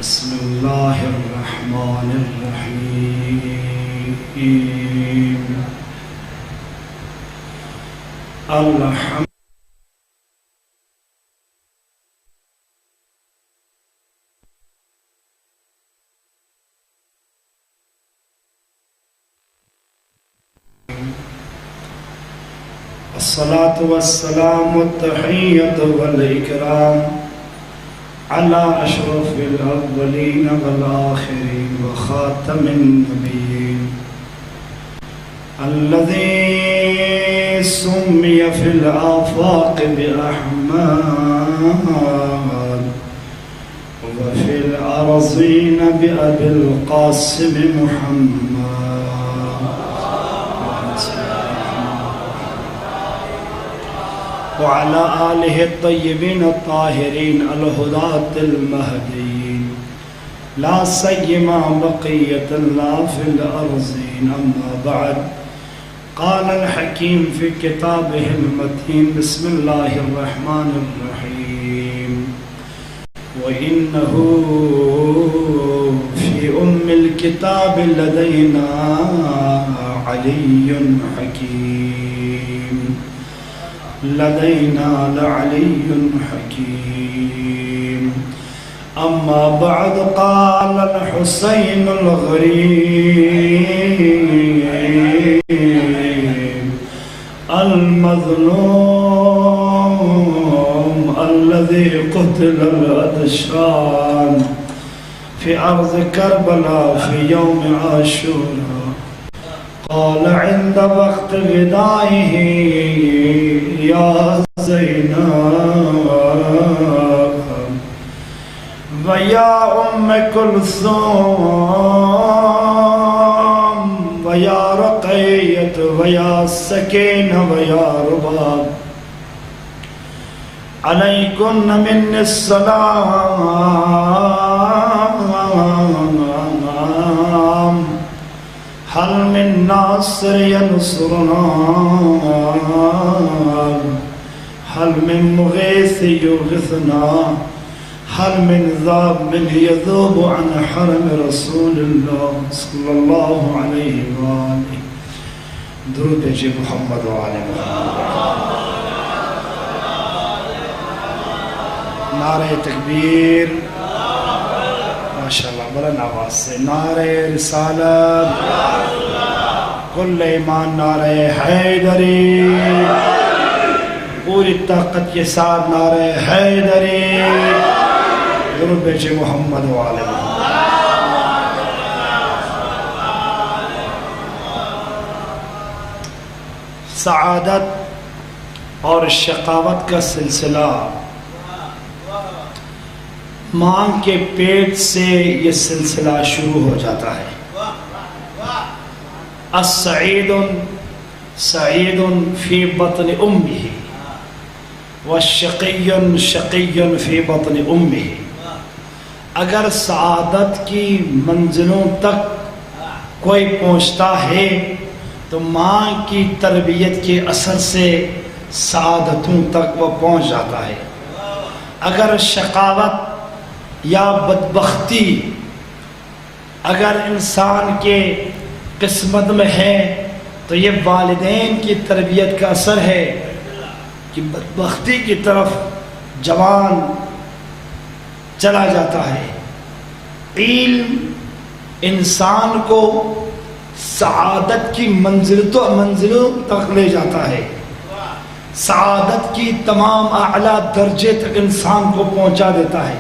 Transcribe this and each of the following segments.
بسم الله الرحمن الرحيم. الحمد الصلاة والسلام والتحية والإكرام على أشرف الأولين والآخرين وخاتم النبيين الذي سمي في الآفاق بأحمد وفي الأرضين بأبي القاسم محمد وعلى آله الطيبين الطاهرين الهداة المهديين لا سيما بقية الله في الأرضين. أما بعد، قال الحكيم في كتابه المتين بسم الله الرحمن الرحيم: وإنه في أم الكتاب لدينا علي حكيم لدينا لعلي حكيم. أما بعد، قال الحسين الغريب المظلوم الذي قتل الأدشان في أرض كربلاء في يوم عاشوراء، قال عند وقت وداعه: يا زينب ويا أم كلثوم ويا رقية ويا سكينة ويا رباب، عليكن من السلام، هل من ناصر ينصرنا، هل من مغيث يغثنا، هل من ذاب يذوب عن حرم رسول الله صلى الله عليه وآله. درود بھیجئے محمد وآل محمد. نعرہ تکبیر، ماشاءاللہ بلند آواز سے نعرہ رسالت، کل ایمان نعرہ حیدری، پوری طاقت کے ساتھ نعرہ حیدری. درود بھیجئے محمد وآل محمد. سعادت اور شقاوت کا سلسلہ ماں کے پیٹ سے یہ سلسلہ شروع ہو جاتا ہے. السعید سعید فی بطن امہ والشقی شقی فی بطن امہ. اگر سعادت کی منزلوں تک کوئی پہنچتا ہے تو ماں کی تربیت کے اثر سے سعادتوں تک وہ پہنچ جاتا ہے. اگر شقاوت یا بدبختی اگر انسان کے قسمت میں ہے تو یہ والدین کی تربیت کا اثر ہے کہ بدبختی کی طرف جوان چلا جاتا ہے. علم انسان کو سعادت کی منزلوں تک لے جاتا ہے. سعادت کی تمام اعلیٰ درجے تک انسان کو پہنچا دیتا ہے.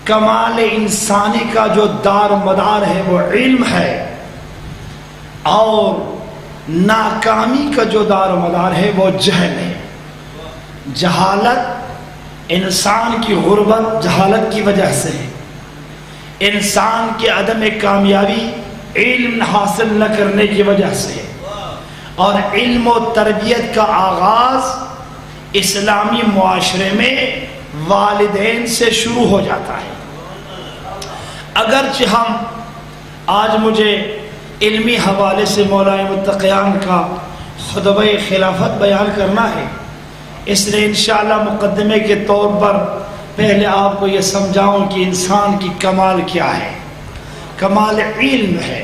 کمال انسانی کا جو دار مدار ہے وہ علم ہے، اور ناکامی کا جو دار مدار ہے وہ جہل ہے. جہالت، انسان کی غربت جہالت کی وجہ سے ہے. انسان کی عدم کامیابی علم حاصل نہ کرنے کی وجہ سے ہے. اور علم و تربیت کا آغاز اسلامی معاشرے میں والدین سے شروع ہو جاتا ہے. اگرچہ ہم آج مجھے علمی حوالے سے مولا متقیان کا خطبہ خلافت بیان کرنا ہے، اس لیے انشاءاللہ مقدمے کے طور پر پہلے آپ کو یہ سمجھاؤں کہ انسان کی کمال کیا ہے۔ کمال علم ہے۔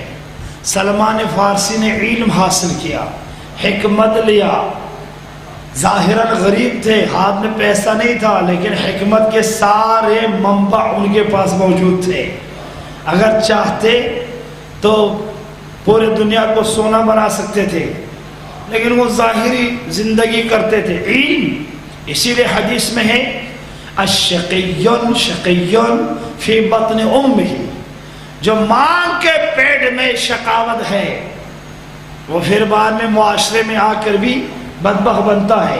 سلمان فارسی نے علم حاصل کیا، حکمت لیا، ظاہراً غریب تھے، ہاتھ میں پیسہ نہیں تھا، لیکن حکمت کے سارے منبع ان کے پاس موجود تھے۔ اگر چاہتے تو پورے دنیا کو سونا بنا سکتے تھے، لیکن وہ ظاہری زندگی کرتے تھے۔ علم، اسی لیے حدیث میں ہے الشقی شقی فی بطن امہ، جو ماں کے پیٹ میں شقاوت ہے وہ پھر بعد میں معاشرے میں آ کر بھی بدبخت بنتا ہے۔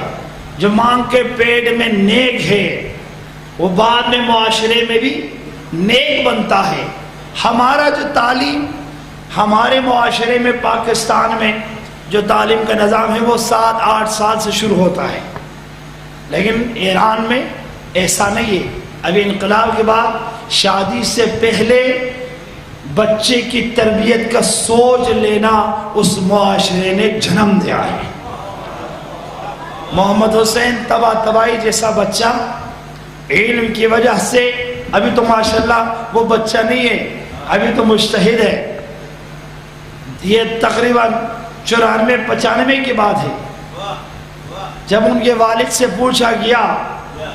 جو ماں کے پیٹ میں نیک ہے وہ بعد میں معاشرے میں بھی نیک بنتا ہے۔ ہمارا جو تعلیم ہمارے معاشرے میں پاکستان میں جو تعلیم کا نظام ہے وہ 7-8 سال سے شروع ہوتا ہے، لیکن ایران میں ایسا نہیں ہے۔ ابھی انقلاب کے بعد شادی سے پہلے بچے کی تربیت کا سوچ لینا اس معاشرے نے جنم دیا ہے۔ محمد حسین طباطبائی جیسا بچہ علم کی وجہ سے ابھی تو ماشاءاللہ وہ بچہ نہیں ہے، ابھی تو مجتہد ہے۔ یہ تقریباً 94-95 کی بات ہے، جب ان کے والد سے پوچھا گیا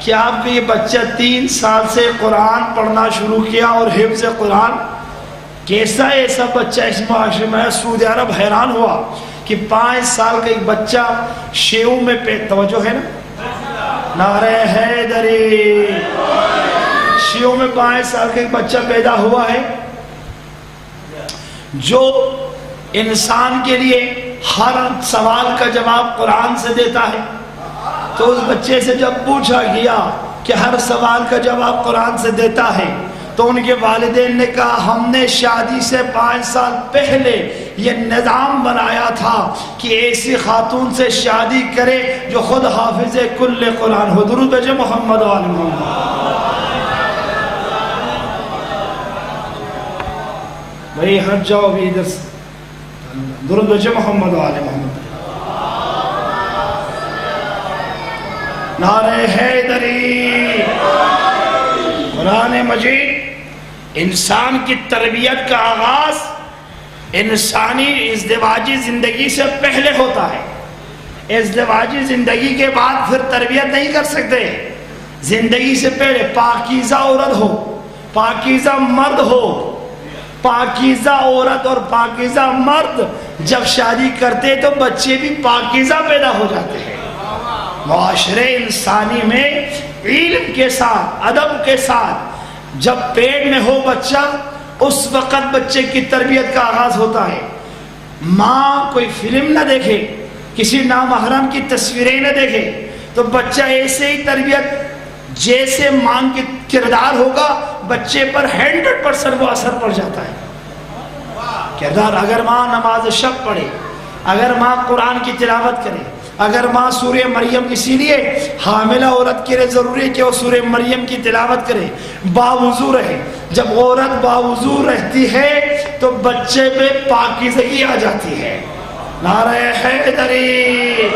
کہ آپ کا یہ بچہ 3 سال سے قرآن پڑھنا شروع کیا اور حفظ قرآن، کیسا ایسا بچہ اس معاشرے میں ہے؟ سعودی عرب حیران ہوا کہ 5 سال کا ایک بچہ شیعوں میں توجہ ہے نا، نعرہ حیدری، شیعوں میں 5 سال کا ایک بچہ پیدا ہوا ہے جو انسان کے لیے ہر سوال کا جواب قرآن سے دیتا ہے۔ تو اس بچے سے جب پوچھا گیا کہ ہر سوال کا جواب قرآن سے دیتا ہے تو ان کے والدین نے کہا ہم نے شادی سے 5 سال پہلے یہ نظام بنایا تھا کہ ایسی خاتون سے شادی کرے جو خود حافظ کل قرآن ہو۔ درود بھیجے محمد و آل محمد۔ بھائی ہٹ جاؤ بھی ادھر سے، درود بھیجے محمد و آل محمد۔ نعرہ حیدری۔ قرآن مجید انسان کی تربیت کا آغاز انسانی ازدواجی زندگی سے پہلے ہوتا ہے۔ ازدواجی زندگی کے بعد پھر تربیت نہیں کر سکتے۔ زندگی سے پہلے پاکیزہ عورت ہو، پاکیزہ مرد ہو، پاکیزہ عورت اور پاکیزہ مرد جب شادی کرتے تو بچے بھی پاکیزہ پیدا ہو جاتے ہیں۔ معاشرے انسانی میں علم کے ساتھ، ادب کے ساتھ جب پیٹ میں ہو بچہ، اس وقت بچے کی تربیت کا آغاز ہوتا ہے۔ ماں کوئی فلم نہ دیکھے، کسی نامحرم کی تصویریں نہ دیکھے تو بچہ ایسے ہی تربیت جیسے ماں کی کردار ہوگا بچے پر 100% وہ اثر پڑ جاتا ہے۔ کردار، اگر ماں نماز شب پڑھے، اگر ماں قرآن کی تلاوت کرے، اگر ماں سورہ مریم، اسی لیے حاملہ عورت کے لیے ضروری ہے کہ وہ سورہ مریم کی تلاوت کرے، باوضو رہے۔ جب عورت باوضو رہتی ہے تو بچے پہ پاکیزگی آ جاتی ہے۔ نعرہ حیدری۔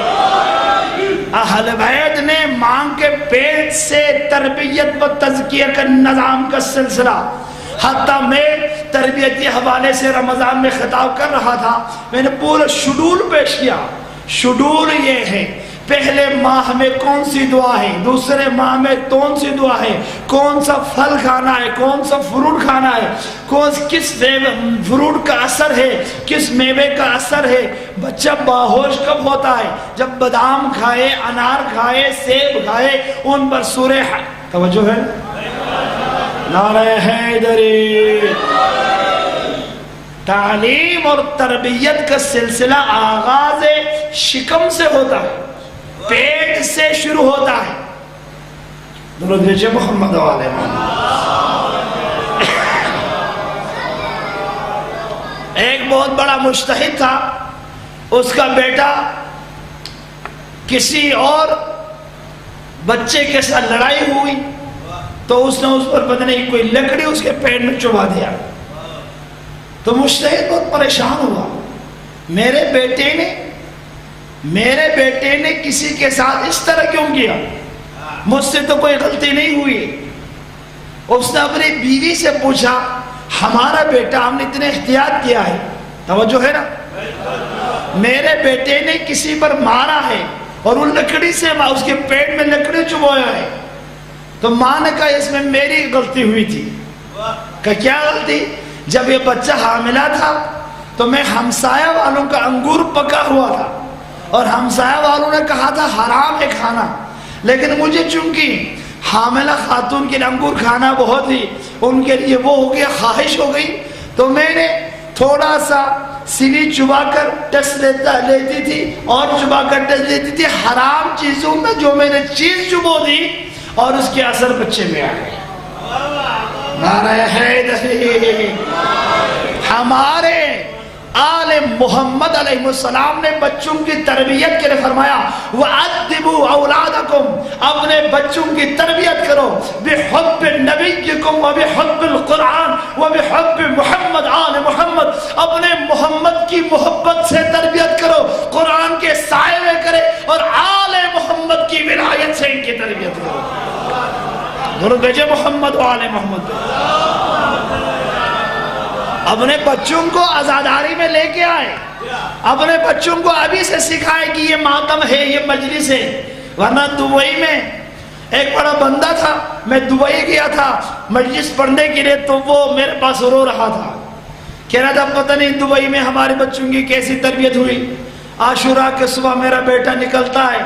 اہل بیت نے ماں کے پیٹ سے تربیت و تزکیہ کا نظام کا سلسلہ، حتیٰ میں تربیتی حوالے سے رمضان میں خطاب کر رہا تھا، میں نے پورا شیڈول پیش کیا۔ شیڈول یہ ہے، پہلے ماہ میں کون سی دعا ہے، دوسرے ماہ میں کون سی دعا ہے، کون سا پھل کھانا ہے، کون سا فروٹ کھانا ہے، کس فروٹ کا اثر ہے، کس میوے کا اثر ہے، بچہ باہوش کب ہوتا ہے، جب بادام کھائے، انار کھائے، سیب کھائے، ان پر سورہ توجہ ہے۔ نعرہ حیدری۔ تعلیم اور تربیت کا سلسلہ آغاز شکم سے ہوتا ہے، پیٹ سے شروع ہوتا ہے۔ درود بھیجے محمد والے محمد۔ ایک بہت بڑا مجتہد تھا، اس کا بیٹا کسی اور بچے کے ساتھ لڑائی ہوئی تو اس نے اس پر پتہ نہیں کوئی لکڑی اس کے پیٹ میں چبا دیا، تو مجتہد بہت پریشان ہوا، میرے بیٹے نے کسی کے ساتھ اس طرح کیوں کیا، مجھ سے تو کوئی غلطی نہیں ہوئی، اس نے اپنی بیوی سے پوچھا ہمارا بیٹا ہم نے اتنے احتیاط کیا ہے، توجہ ہے نا، میرے بیٹے نے کسی پر مارا ہے اور وہ لکڑی سے اس کے پیٹ میں لکڑی چبویا ہے، تو ماں نے کہا اس میں میری غلطی ہوئی تھی۔ کہ کیا غلطی؟ جب یہ بچہ حاملہ تھا تو میں ہمسایہ والوں کا انگور پکا ہوا تھا اور ہمسایہ والوں نے کہا تھا حرام ہے کھانا، لیکن مجھے چونکہ حاملہ خاتون کے لیے انگور کھانا بہت ہی ان کے لیے وہ ہو گیا، خواہش ہو گئی، تو میں نے تھوڑا سا سلی چبا کر ٹس لیتی تھی اور چبا کر ٹس لیتی تھی حرام چیزوں میں، جو میں نے چیز چبو دی اور اس کے اثر بچے میں آ گئے۔ نعرہ حیدری۔ ہمارے آل محمد علیہ السلام نے بچوں کی تربیت کے لیے فرمایا وَأَدِّبُوا أَوْلَادَكُمْ، اپنے بچوں کی تربیت کرو بِحُبِّ نَبِيِّكُمْ وَبِحُبِّ الْقُرْآنِ وَبِحُبِّ محمد آل محمد، اپنے محمد کی محبت سے تربیت کرو، قرآن کے سائے میں کرے اور آل محمد کی ولایت سے ان کی تربیت کرو۔ درود بھیجے محمد و آل محمد۔ اپنے بچوں کو عزاداری میں لے کے آئے، اپنے بچوں کو ابھی سے سکھائے کہ یہ ماتم ہے، یہ مجلس ہے۔ ورنہ دبئی میں ایک بڑا بندہ تھا، میں دبئی گیا تھا مجلس پڑھنے کے لیے، تو وہ میرے پاس رو رہا تھا، کہہ رہا تھا پتہ نہیں دبئی میں ہمارے بچوں کی کیسی تربیت ہوئی۔ عاشورہ کے صبح میرا بیٹا نکلتا ہے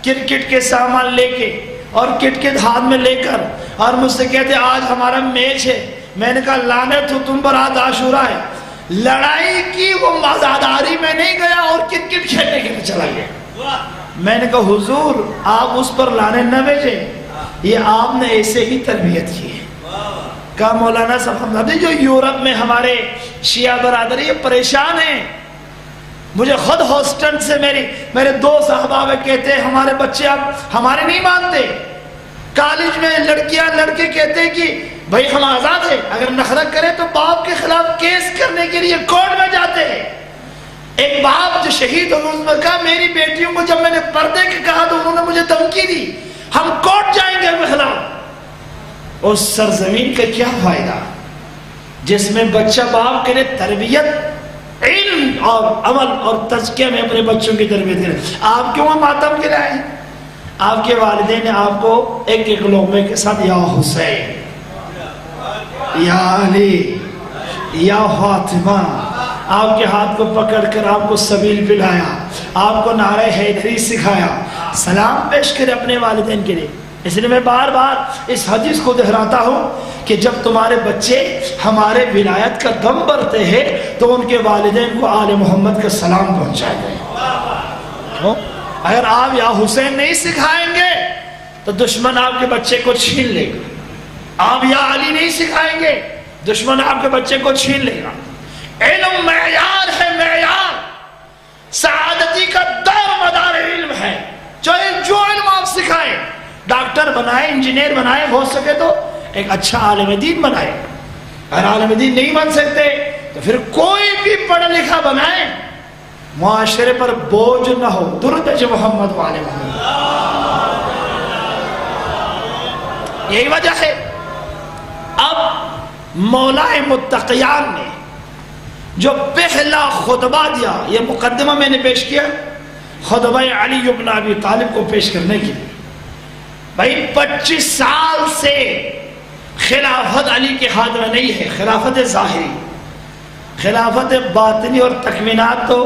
کرکٹ کے سامان لے کے اور کرکٹ ہاتھ میں لے کر، اور مجھ سے کہتے آج ہمارا میچ ہے۔ میں نے کہا لعنت ہو تم پر، آج عاشورہ ہے۔ لڑائی کی وہ عزاداری میں نہیں گیا اور کرکٹ کھیلنے کے لیے چلا گیا۔ میں نے کہا حضور آپ اس پر لعنت نہ بھیجیں، یہ آپ نے ایسے ہی تربیت کی ہے۔ کہا مولانا صاحب ہم جو یورپ میں ہمارے شیعہ برادری یہ پریشان ہیں، مجھے خود ہاسٹن سے میرے دوست احباب کہتے ہیں ہمارے بچے اب ہمارے نہیں مانتے۔ کالج میں لڑکیاں لڑکے کہتے ہیں کہ بھائی ہم آزاد ہیں، اگر نخرہ کرے تو باپ کے خلاف کیس کرنے کے لیے کورٹ میں جاتے ہیں۔ ایک باپ جو شہید ہو اس نے کہا میری بیٹیوں کو جب میں نے پردے کے کہا تو انہوں نے مجھے دھمکی دی ہم کورٹ جائیں گے ان کے خلاف۔ اس سرزمین کا کیا فائدہ جس میں بچہ باپ کے لیے تربیت، علم اور عمل اور تزکیہ میں اپنے بچوں کی تربیت کرے۔ آپ کیوں ماتم گرائے ہیں؟ آپ کے والدین نے آپ کو ایک ایک لقمے کے ساتھ یا حسین، یا علی، یا فاطمہ، آپ کے ہاتھ کو پکڑ کر آپ کو سبیل پلایا، آپ کو نعرہ حیدری سکھایا۔ سلام پیش کرے اپنے والدین کے لیے۔ اس لیے میں بار بار اس حدیث کو دہراتا ہوں کہ جب تمہارے بچے ہمارے ولایت کا دم بھرتے ہیں تو ان کے والدین کو آل محمد کا سلام پہنچائے گئے۔ اگر آپ یا حسین نہیں سکھائیں گے تو دشمن آپ کے بچے کو چھین لے گا، آپ یا علی نہیں سکھائیں گے دشمن آپ کے بچے کو چھین لے گا۔ علم معیار ہے، معیار سعادتی کا دار مدار علم ہے، چاہے جو علم آپ سکھائیں، ڈاکٹر بنائے، انجینئر بنائے، ہو سکے تو ایک اچھا عالم دین بنائے۔ اگر عالم دین نہیں بن سکتے تو پھر کوئی بھی پڑھا لکھا بنائے، معاشرے پر بوجھ نہ ہو۔ درود ہے محمد والے محمد۔ یہی وجہ ہے اب مولا متقیان نے جو پہلا خطبہ دیا، یہ مقدمہ میں نے پیش کیا خطبہ علی بن ابی طالب کو پیش کرنے کے لیے۔ بھائی 25 سال سے خلافت علی کے ہاتھ میں نہیں ہے، خلافت ظاہری، خلافت باطنی اور تکمینات تو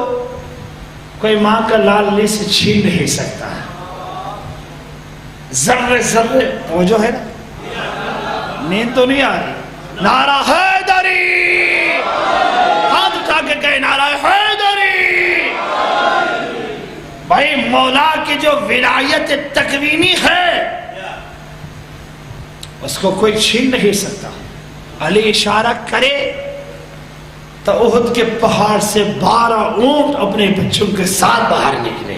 کوئی ماں کا لال لی سے چھین نہیں سکتا ہے۔ ذرے ذرے توجہ ہے نا، نیند تو نہیں آ رہی؟ نعرہ حیدری، ہاتھ اٹھا کے کہے نعرہ حیدری۔ بھائی مولا کی جو ولایت تکوینی ہے اس کو کوئی چھین نہیں سکتا۔ علی اشارہ کرے تو احد کے پہاڑ سے 12 اونٹ اپنے بچوں کے ساتھ باہر نکلے۔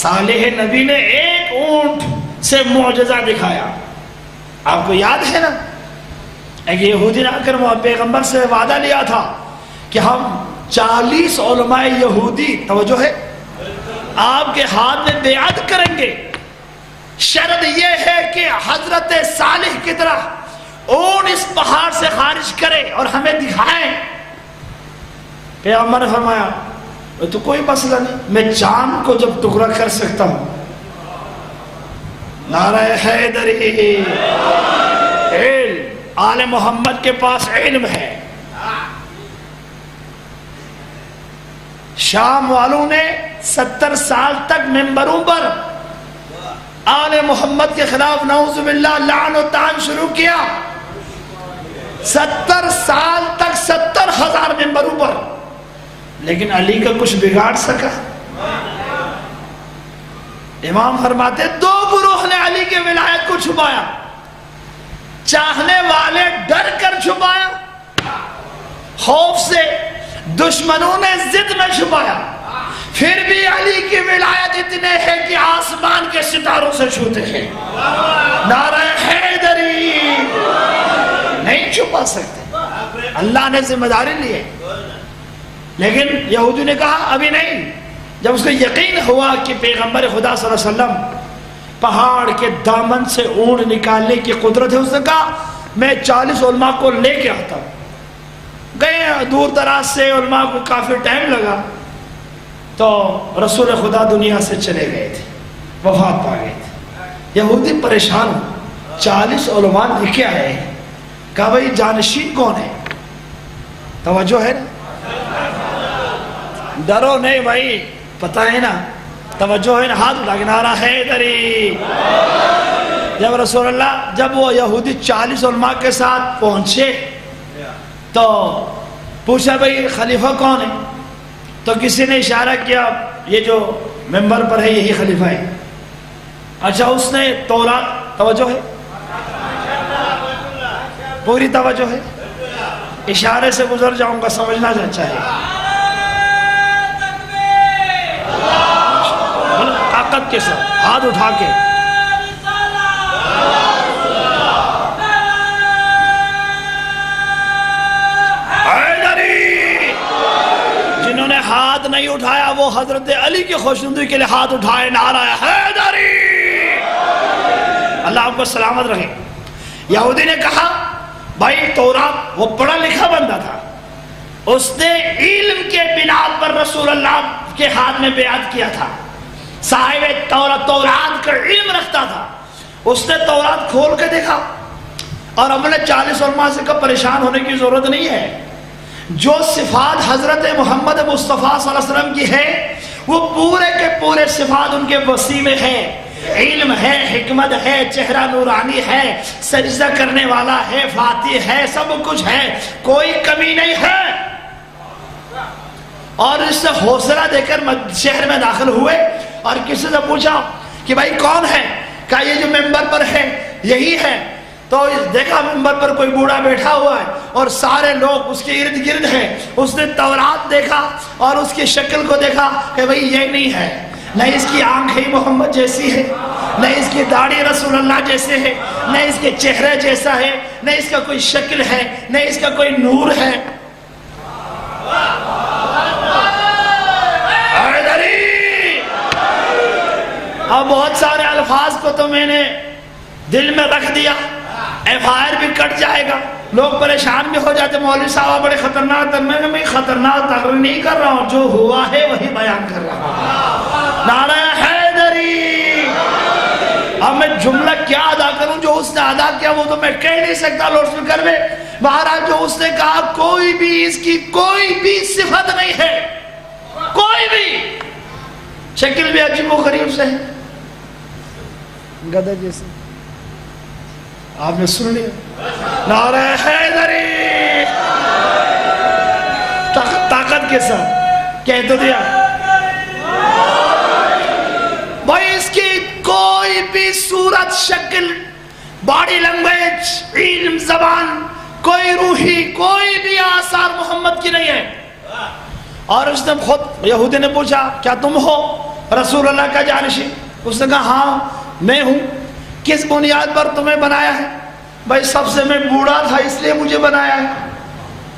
صالح نبی نے ایک اونٹ سے معجزہ دکھایا۔ آپ کو یاد ہے نا، ایک یہودی نے آ کر پیغمبر سے وعدہ لیا تھا کہ ہم 40 علماء یہودی، توجہ ہے، آپ کے ہاتھ میں بیعت کریں گے، شرط یہ ہے کہ حضرت صالح کی طرح اونٹ اس پہاڑ سے خارج کرے اور ہمیں دکھائے. پیغمبر نے فرمایا تو کوئی مسئلہ نہیں، میں چاند کو جب ٹکڑا کر سکتا ہوں. نعرہ حیدری. علم، آل محمد کے پاس علم ہے. شام والوں نے 70 سال تک ممبروں پر آل محمد کے خلاف نعوذ باللہ لعن و طعن شروع کیا. 70 سال تک 70,000 ممبروں پر، لیکن علی کا کچھ بگاڑ سکا؟ امام فرماتے 2 گروہ نے علی کے ولایت کو چھپایا. چاہنے والے ڈر کر چھپایا، خوف سے. دشمنوں نے ضد میں چھپایا. پھر بھی علی کی ولایت اتنے ہے کہ آسمان کے ستاروں سے چھوتے ہیں. نعرہ حیدری. نہیں چھپا سکتے، اللہ نے ذمہ داری لی ہے. لیکن یہودی نے کہا ابھی نہیں. جب اس کو یقین ہوا کہ پیغمبر خدا صلی اللہ علیہ وسلم پہاڑ کے دامن سے اونٹ نکالنے کی قدرت ہے، اس نے کہا میں 40 علماء کو لے کے آتا ہوں. گئے دور دراز سے، علماء کو کافی ٹائم لگا تو رسول خدا دنیا سے چلے گئے تھے، وفات پا گئے تھے. یہودی پریشان ہو، 40 علماء لے کے آئے. کہا بھائی جانشین کون ہے؟ توجہ ہے نا، ڈرو نہیں بھائی، پتہ ہے نا، توجہ ہے نا. ہاتھ اٹھا کے نعرہ حیدری. جب وہ یہودی 40 علماء کے ساتھ پہنچے تو پوچھا بھائی خلیفہ کون ہے؟ تو کسی نے اشارہ کیا یہ جو ممبر پر ہے یہی خلیفہ ہے. اچھا اس نے تورات، توجہ ہے، پوری توجہ ہے، اشارے سے گزر جاؤں گا، سمجھنا چاہیے. طاقت کے ساتھ ہاتھ اٹھا کے. جنہوں نے ہاتھ نہیں اٹھایا وہ حضرت علی کی خوشنودی کے لیے ہاتھ اٹھائے. نعرہ حیدری. اللہ آپ کو سلامت رکھے. یہودی نے کہا بھائی تورات، وہ پڑھا لکھا بندہ تھا، اس نے علم کے بنا پر رسول اللہ کے ہاتھ میں بیعت کیا تھا. صاحب تورات کا علم رکھتا تھا. اس نے تورات کھول کے دیکھا اور ہم نے 40 علماء سے کہا پریشان ہونے کی ضرورت نہیں ہے. جو صفات حضرت محمد مصطفیٰ صلی اللہ علیہ وسلم کی ہے وہ پورے کے پورے صفات ان کے وسیع میں ہے. علم ہے، حکمت ہے، چہرہ نورانی ہے، سجدہ کرنے والا ہے، فاتح ہے، سب کچھ ہے، کوئی کمی نہیں ہے. اور اس سے حوصلہ دے کر شہر میں داخل ہوئے اور کسی سے پوچھا کہ بھائی کون ہے؟ کہا یہ جو ممبر پر ہے یہی ہے. تو دیکھا ممبر پر کوئی بوڑھا بیٹھا ہوا ہے اور سارے لوگ اس کے ارد گرد ہیں. اس نے تورات دیکھا اور اس کی شکل کو دیکھا کہ بھئی یہ نہیں ہے، نہ اس کی آنکھیں محمد جیسی ہے، نہ اس کی داڑھی رسول اللہ جیسے ہے، نہ اس کے چہرے جیسا ہے، نہ اس کا کوئی شکل ہے، نہ اس کا کوئی نور ہے. اب بہت سارے الفاظ کو تو میں نے دل میں رکھ دیا، FIR بھی کٹ جائے گا، لوگ پریشان بھی ہو جاتے. مولوی صاحب بڑے خطرناک. میں خطرناک تقریر نہیں کر رہا ہوں، جو ہوا ہے وہی بیان کر رہا ہوں. نعرہ حیدری. اب میں جملہ کیا ادا کروں؟ جو اس نے ادا کیا وہ تو میں کہہ نہیں سکتا لاؤڈ اسپیکر میں. بہرحال جو اس نے کہا کوئی بھی اس کی کوئی بھی صفت نہیں ہے، کوئی بھی. شکل بھی عجیب و غریب سے ہے، گدھے جیسے. آپ نے سن لیا. نعرہ حیدری. طاقت کے ساتھ کہہ تو دیا. بھائی اس کی کوئی بھی صورت، شکل، باڈی لینگویج، علم، زبان، کوئی روحی، کوئی بھی آثار محمد کی نہیں ہے. اور اس نے خود یہودی نے پوچھا کیا تم ہو رسول اللہ کا جانشین؟ اس نے کہا ہاں میں ہوں. کس بنیاد پر تمہیں بنایا ہے؟ بھائی سب سے میں بوڑھا تھا اس لیے مجھے بنایا ہے.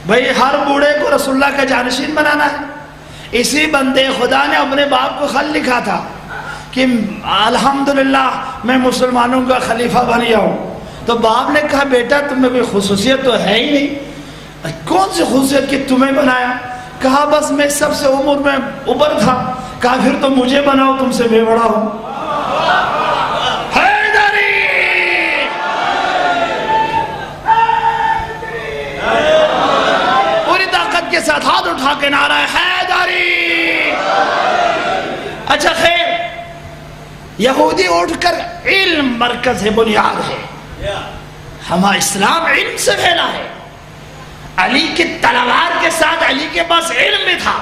بھئی ہر بوڑھے کو رسول اللہ کا جانشین بنانا ہے. اسی بندے خدا نے اپنے باپ کو خط لکھا تھا کہ الحمدللہ میں مسلمانوں کا خلیفہ بن گیا ہوں. تو باپ نے کہا بیٹا تمہیں کوئی خصوصیت تو ہے ہی نہیں، کون سی خصوصیت کہ تمہیں بنایا؟ کہا بس میں سب سے عمر میں اوپر تھا۔ کہا پھر تو مجھے بناؤ، تم سے میں بڑا ہوں۔ حیدری پوری طاقت کے ساتھ ہاتھ اٹھا کے نعرہ ہے حیدری۔ اچھا خیر، یہودی اٹھ کر علم مرکز ہے، بنیاد ہے، ہمارا اسلام علم سے پھیلا ہے۔ علی کی تلوار کے ساتھ علی کے پاس علم بھی تھا،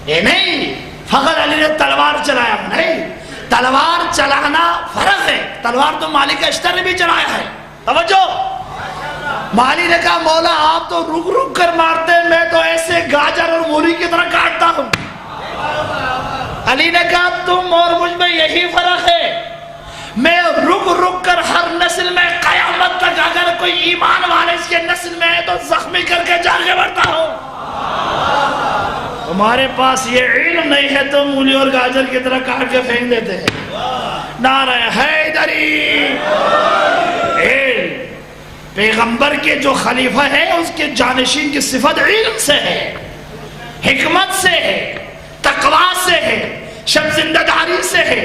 یہ نہیں فقط علی نے تلوار چلایا، نہیں، تلوار چلانا فرق ہے۔ تلوار تو مالک اشتر نے بھی چلایا ہے، توجہ۔ مالی نے کہا مولا آپ تو رک رک کر مارتے ہیں، میں تو ایسے گاجر اور مولی کی طرح کاٹتا ہوں۔ علی نے کہا تم اور مجھ میں یہی فرق ہے، میں رک رک کر ہر نسل میں قیامت تک اگر کوئی ایمان والے اس کے نسل میں ہے تو زخمی کر کے جاگے بڑھتا ہوں۔ تمہارے پاس یہ علم نہیں ہے، تم مولی اور گاجر کی طرح کاٹ کے پھینک دیتے ہیں۔ نعرہ حیدری۔ علم، پیغمبر کے جو خلیفہ ہے اس کے جانشین کی صفت علم سے ہے، حکمت سے ہے، تقوی سے ہے، شب زندہ داری سے ہے،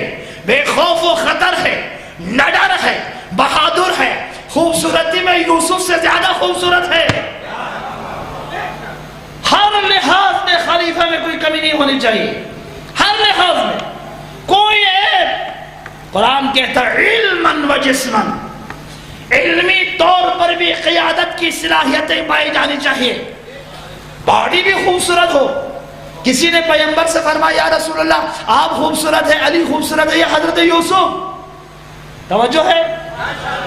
بے خوف و خطر ہے، نڈر ہے، بہادر ہے، خوبصورتی میں یوسف سے زیادہ خوبصورت ہے۔ ہر لحاظ میں خلیفہ میں کوئی کمی نہیں ہونی چاہیے، ہر لحاظ میں کوئی عیب۔ قرآن کہتا ہے علماً و جسماً، علمی طور پر بھی قیادت کی صلاحیتیں پائی جانی چاہیے، باڈی بھی خوبصورت ہو۔ کسی نے پیغمبر سے فرمایا یا رسول اللہ آپ خوبصورت ہیں، علی خوبصورت ہے، یہ حضرت یوسف، توجہ ہے۔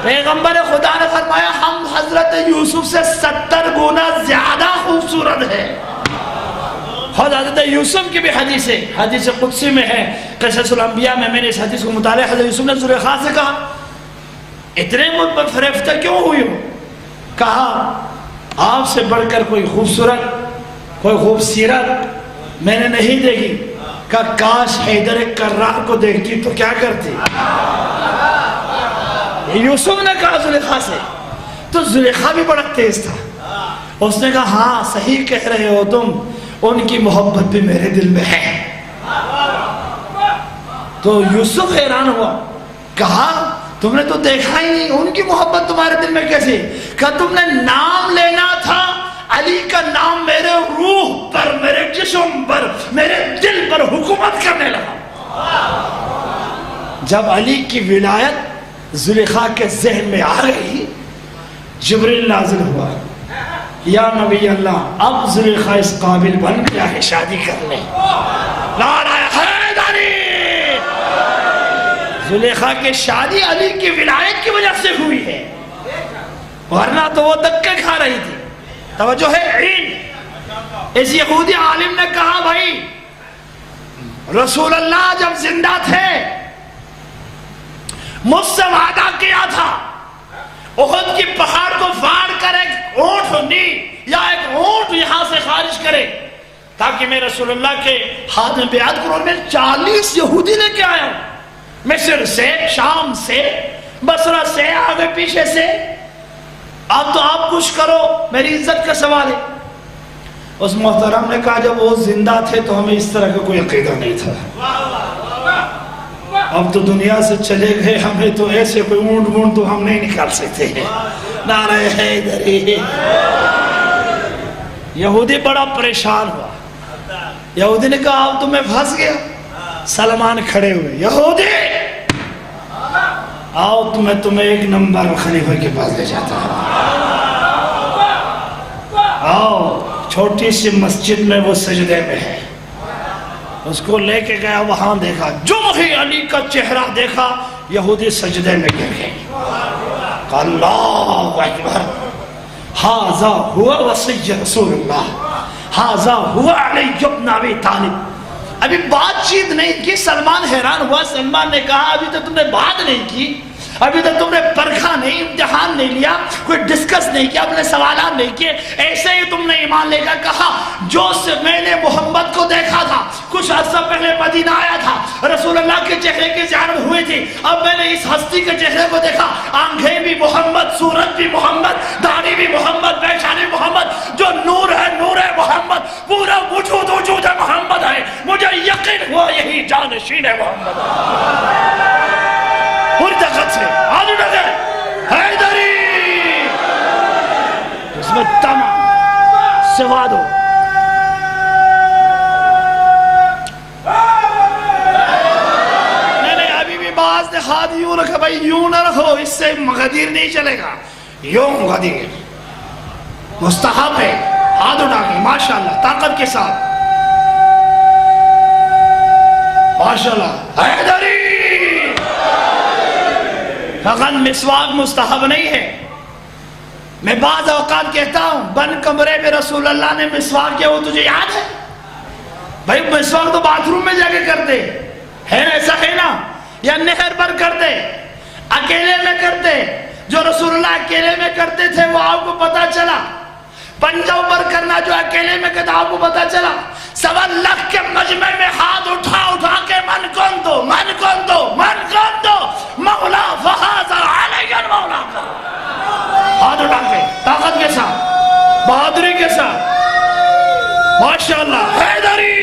پیغمبر خدا نے فرمایا ہم حضرت یوسف سے 70 گنا زیادہ خوبصورت ہیں۔ خود حضرت یوسف کی بھی حدیث ہے، حدیث قدسی میں ہے، قصص الانبیاء میں نے اس حدیث کو مطالعہ، حضرت یوسف نے زلیخا سے کہا اتنے مجھ پر فریفتہ کیوں ہوئی ہو؟ کہا آپ سے بڑھ کر کوئی خوبصورت، کوئی خوبصیرت میں نے نہیں دیکھی۔ کہا کاش حیدر کرار کو دیکھتی تو کیا کرتی؟ یوسف نے کہا زلیخا سے، تو زلیخا بھی بڑا تیز تھا، اس نے کہا ہاں صحیح کہہ رہے ہو تم، ان کی محبت بھی میرے دل میں ہے۔ تو یوسف حیران ہوا، کہا تم نے تو دیکھا ہی نہیں، ان کی محبت تمہارے دل میں کیسے؟ کہا تم نے نام لینا تھا، علی کا نام میرے روح پر، میرے جسم پر، میرے دل پر حکومت کرنے لگا۔ جب علی کی ولایت زلیخا کے ذہن میں آ گئی، جبریل نازل ہوا، یا نبی اللہ اب زلیخا اس قابل بن گیا ہے شادی کرنے۔ نعرہ حیدری۔ زلیخا کی شادی علی کی ولایت کی وجہ سے ہوئی ہے، ورنہ تو وہ دکے کھا رہی تھی۔ توجہ ہے۔ علم۔ اس یہودی عالم نے کہا بھائی رسول اللہ جب زندہ تھے مجھ سے وعدہ کیا تھا احد کی پہاڑ کو پھاڑ کر ایک اونٹ یا ایک اونٹ یہاں سے خارج کرے تاکہ میں رسول اللہ کے ہاتھ میں بیعت کروں۔ میں 40 یہودی لے کے آیا ہوں، مصر سے، شام سے، بصرہ سے، آگے پیچھے سے، اب تو آپ کچھ کرو، میری عزت کا سوال ہے۔ اس محترم نے کہا جب وہ زندہ تھے تو ہمیں اس طرح کا کوئی عقیدہ نہیں تھا، اب تو دنیا سے چلے گئے، ہمیں تو ایسے کوئی اونٹ وونٹ تو ہم نہیں نکال سکتے ہیں۔ نعرہ حیدری۔ یہودی بڑا پریشان ہوا، یہودی نے کہا اب تو میں پھنس گیا۔ سلمان کھڑے ہوئے، یہودی آؤ تمہیں ایک نمبر خلیفہ کے پاس لے جاتا ہوں، آؤ۔ چھوٹی سی مسجد میں وہ سجدے میں ہے، اس کو لے کے گیا، وہاں دیکھا، جو ہی علی کا چہرہ دیکھا یہودی سجدے میں گر گئے۔ اللہ اکبر، ھذا ہوا وصی رسول اللہ، ھذا ہوا علی بن ابی طالب۔ ابھی بات چیت نہیں کی، سلمان حیران ہوا۔ سلمان نے کہا ابھی تو تم نے بات نہیں کی، ابھی تک تم نے پرکھا نہیں، امتحان نہیں لیا، کوئی ڈسکس نہیں کیا، اپنے سوالات نہیں کیے، ایسے ہی تم نے ایمان لے کر کہا جو سے میں نے محمد کو دیکھا تھا، کچھ عرصہ پہلے مدینہ آیا تھا، رسول اللہ کے چہرے کی زیارت ہوئی تھی، اب میں نے اس ہستی کے چہرے کو دیکھا، آنکھیں بھی محمد، صورت بھی محمد، داڑھی بھی محمد، پیشانی محمد، جو نور ہے محمد، پورا وجود ہے محمد ہے، مجھے یقین ہوا یہی جانشین ہے محمد پوری طاقت سے آج اٹھے حیدری، اس میں تمام سوا دو نہیں ابھی بھی بعض نے ہاتھ یوں رکھا، بھائی یوں نہ رکھو، اس سے غدیر نہیں چلے گا، یوں غدیر مستحب ہے، ہاتھ اٹھا کے ماشاءاللہ طاقت کے ساتھ ماشاءاللہ حیدری۔ فقط مسواک مستحب نہیں ہے، میں بعض اوقات کہتا ہوں بند کمرے میں رسول اللہ نے مسواک کیا، وہ تجھے یاد ہے؟ بھائی مسواک تو باتھ روم میں جا کے کرتے ہے نا، ایسا ہے نا، یا نہر پر کرتے، اکیلے میں کرتے، جو رسول اللہ اکیلے میں کرتے تھے وہ آپ کو پتا چلا، پنجوں پر کرنا جو اکیلے میں کرتا آپ کو پتا چلا، 1.25 کے مجمع میں ہاتھ اٹھا کے من کون دو مولا فہذا علیہ المولا، ہاتھ اٹھا کے طاقت کے ساتھ بہادری کے ساتھ ماشاءاللہ حیدری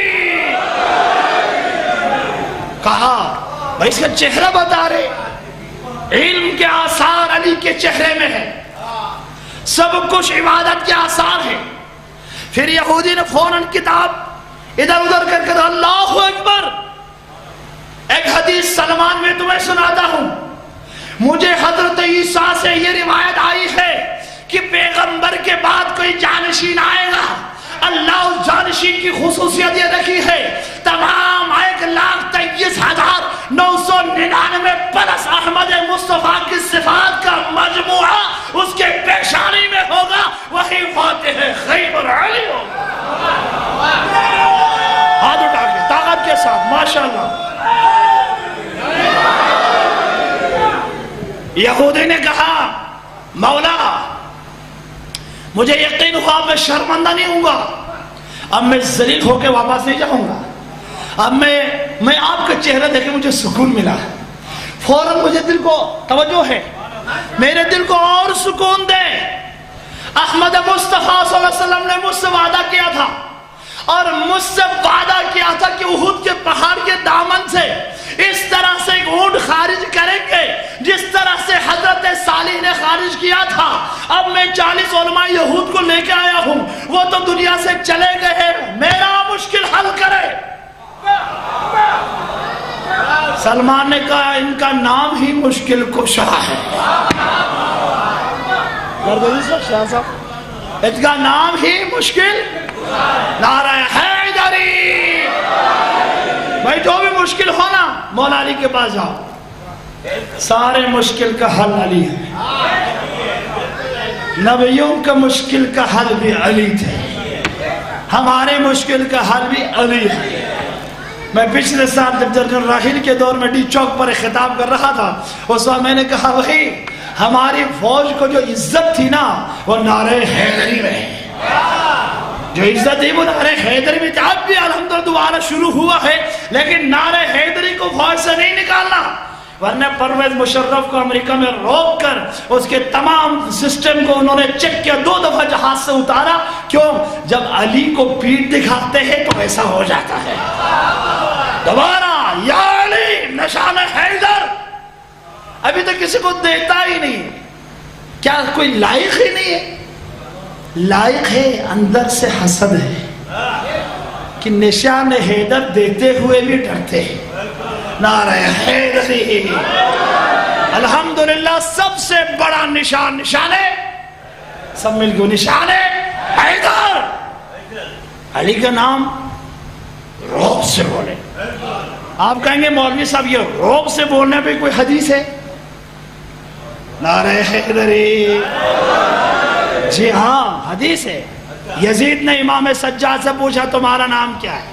کہا۔ بھائی اس کا چہرہ بتا رہے، علم کے آثار علی کے چہرے میں ہے، سب کچھ عبادت کے آثار ہے۔ پھر یہودی نے فوراً کتاب ادھر ادھر کر کے اللہ اکبر، ایک حدیث سلمان میں تمہیں سناتا ہوں، مجھے حضرت عیسیٰ سے یہ روایت آئی ہے کہ پیغمبر کے بعد کوئی جانشین آئے گا، اللہ اس جانشین کی خصوصیت یہ رکھی ہے، تمام 1,23,999 پلس احمد مصطفیٰ کی صفات کا مجموعہ اس کے پیشانی میں ہوگا، وہی فاتح خیبر علی ہوگا۔ ہاتھ اٹھا کے طاقت کے ساتھ ماشاءاللہ۔ یہودی نے کہا مولا مجھے یقین ہوا میں شرمندہ نہیں ہوں گا، اب میں ذلیل ہو کے واپس نہیں جاؤں گا، اب میں آپ کا چہرہ دیکھ کے مجھے سکون ملا، فوراً مجھے دل کو توجہ ہے، میرے دل کو اور سکون دے۔ احمد مصطفیٰ صلی اللہ علیہ وسلم نے مجھ سے وعدہ کیا تھا، اور مجھ سے وعدہ کیا تھا کہ احد کے پہاڑ کے دامن سے اس طرح سے ایک اونٹ خارج کریں گے جس طرح سے حضرت صالح نے خارج کیا تھا۔ اب میں 40 علماء یہود کو لے کے آیا ہوں، وہ تو دنیا سے چلے گئے، میرا مشکل حل کرے۔ سلمان نے کہا ان کا نام ہی مشکل کشا ہے، اس کا نام ہی مشکل، نعرہ حیدری۔ بھائی جو بھی مشکل ہونا مولا علی کے پاس جاؤ، سارے مشکل کا حل علی ہے، نبیوں کا مشکل کا حل بھی علی تھے، ہمارے مشکل کا حل بھی علی ہے۔ میں پچھلے سال جب جنرل راحیل کے دور میں ڈی چوک پر خطاب کر رہا تھا، اس وقت میں نے کہا وہی ہماری فوج کو جو عزت تھی نا وہ نعرہ حیدری میں، جو عزت تھی وہ نعرہ حیدری میں تھی۔ اب بھی الحمدللہ دوبارہ شروع ہوا ہے، لیکن نعرہ حیدری کو فوج سے نہیں نکالنا، ورنہ پرویز مشرف کو امریکہ میں روک کر اس کے تمام سسٹم کو انہوں نے چیک کیا، 2 دفعہ جہاز سے اتارا۔ کیوں؟ جب علی کو پیٹ دکھاتے ہیں تو ایسا ہو جاتا ہے۔ دوبارہ یا علی نشان حیدر، ابھی تک کسی کو دیتا ہی نہیں، کیا کوئی لائق ہی نہیں ہے؟ لائق ہے، اندر سے حسد ہے کہ نشان حیدر دیتے ہوئے بھی ڈرتے ہیں۔ نعرہ حیدری، الحمدللہ سب سے بڑا نشان ہے، سب مل کے نشان حیدر۔ علی کا نام روب سے بولے، آپ کہیں گے مولوی صاحب یہ روب سے بولنے پہ کوئی حدیث ہے؟ نعرہ حیدری، جی ہاں حدیث ہے۔ یزید نے امام سجاد سے پوچھا تمہارا نام کیا ہے؟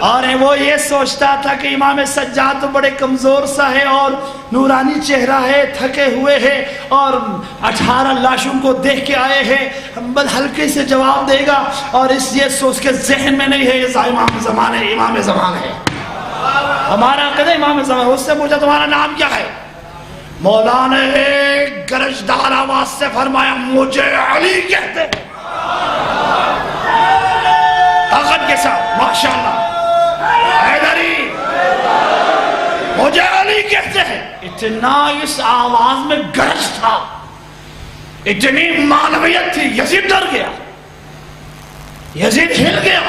اور وہ یہ سوچتا تھا کہ امام سجاد تو بڑے کمزور سا ہے اور نورانی چہرہ ہے، تھکے ہوئے ہیں اور 18 لاشوں کو دیکھ کے آئے ہیں، بس ہلکے سے جواب دے گا، اور اس یہ سوچ کے ذہن میں نہیں ہے یہ امام زمان ہے، امام زمان ہے، ہمارا عقیدہ امام زمان۔ اس سے پوچھا تمہارا نام کیا ہے؟ مولا نے ایک گرجدار آواز سے فرمایا مجھے علی کہتے ہیں، طاقت کے ساتھ، ماشاءاللہ، حیدری مجھے علی کہتے ہیں۔ اتنا اس آواز میں گرج تھا، اتنی معنویت تھی، یزید ڈر گیا، یزید ہل گیا۔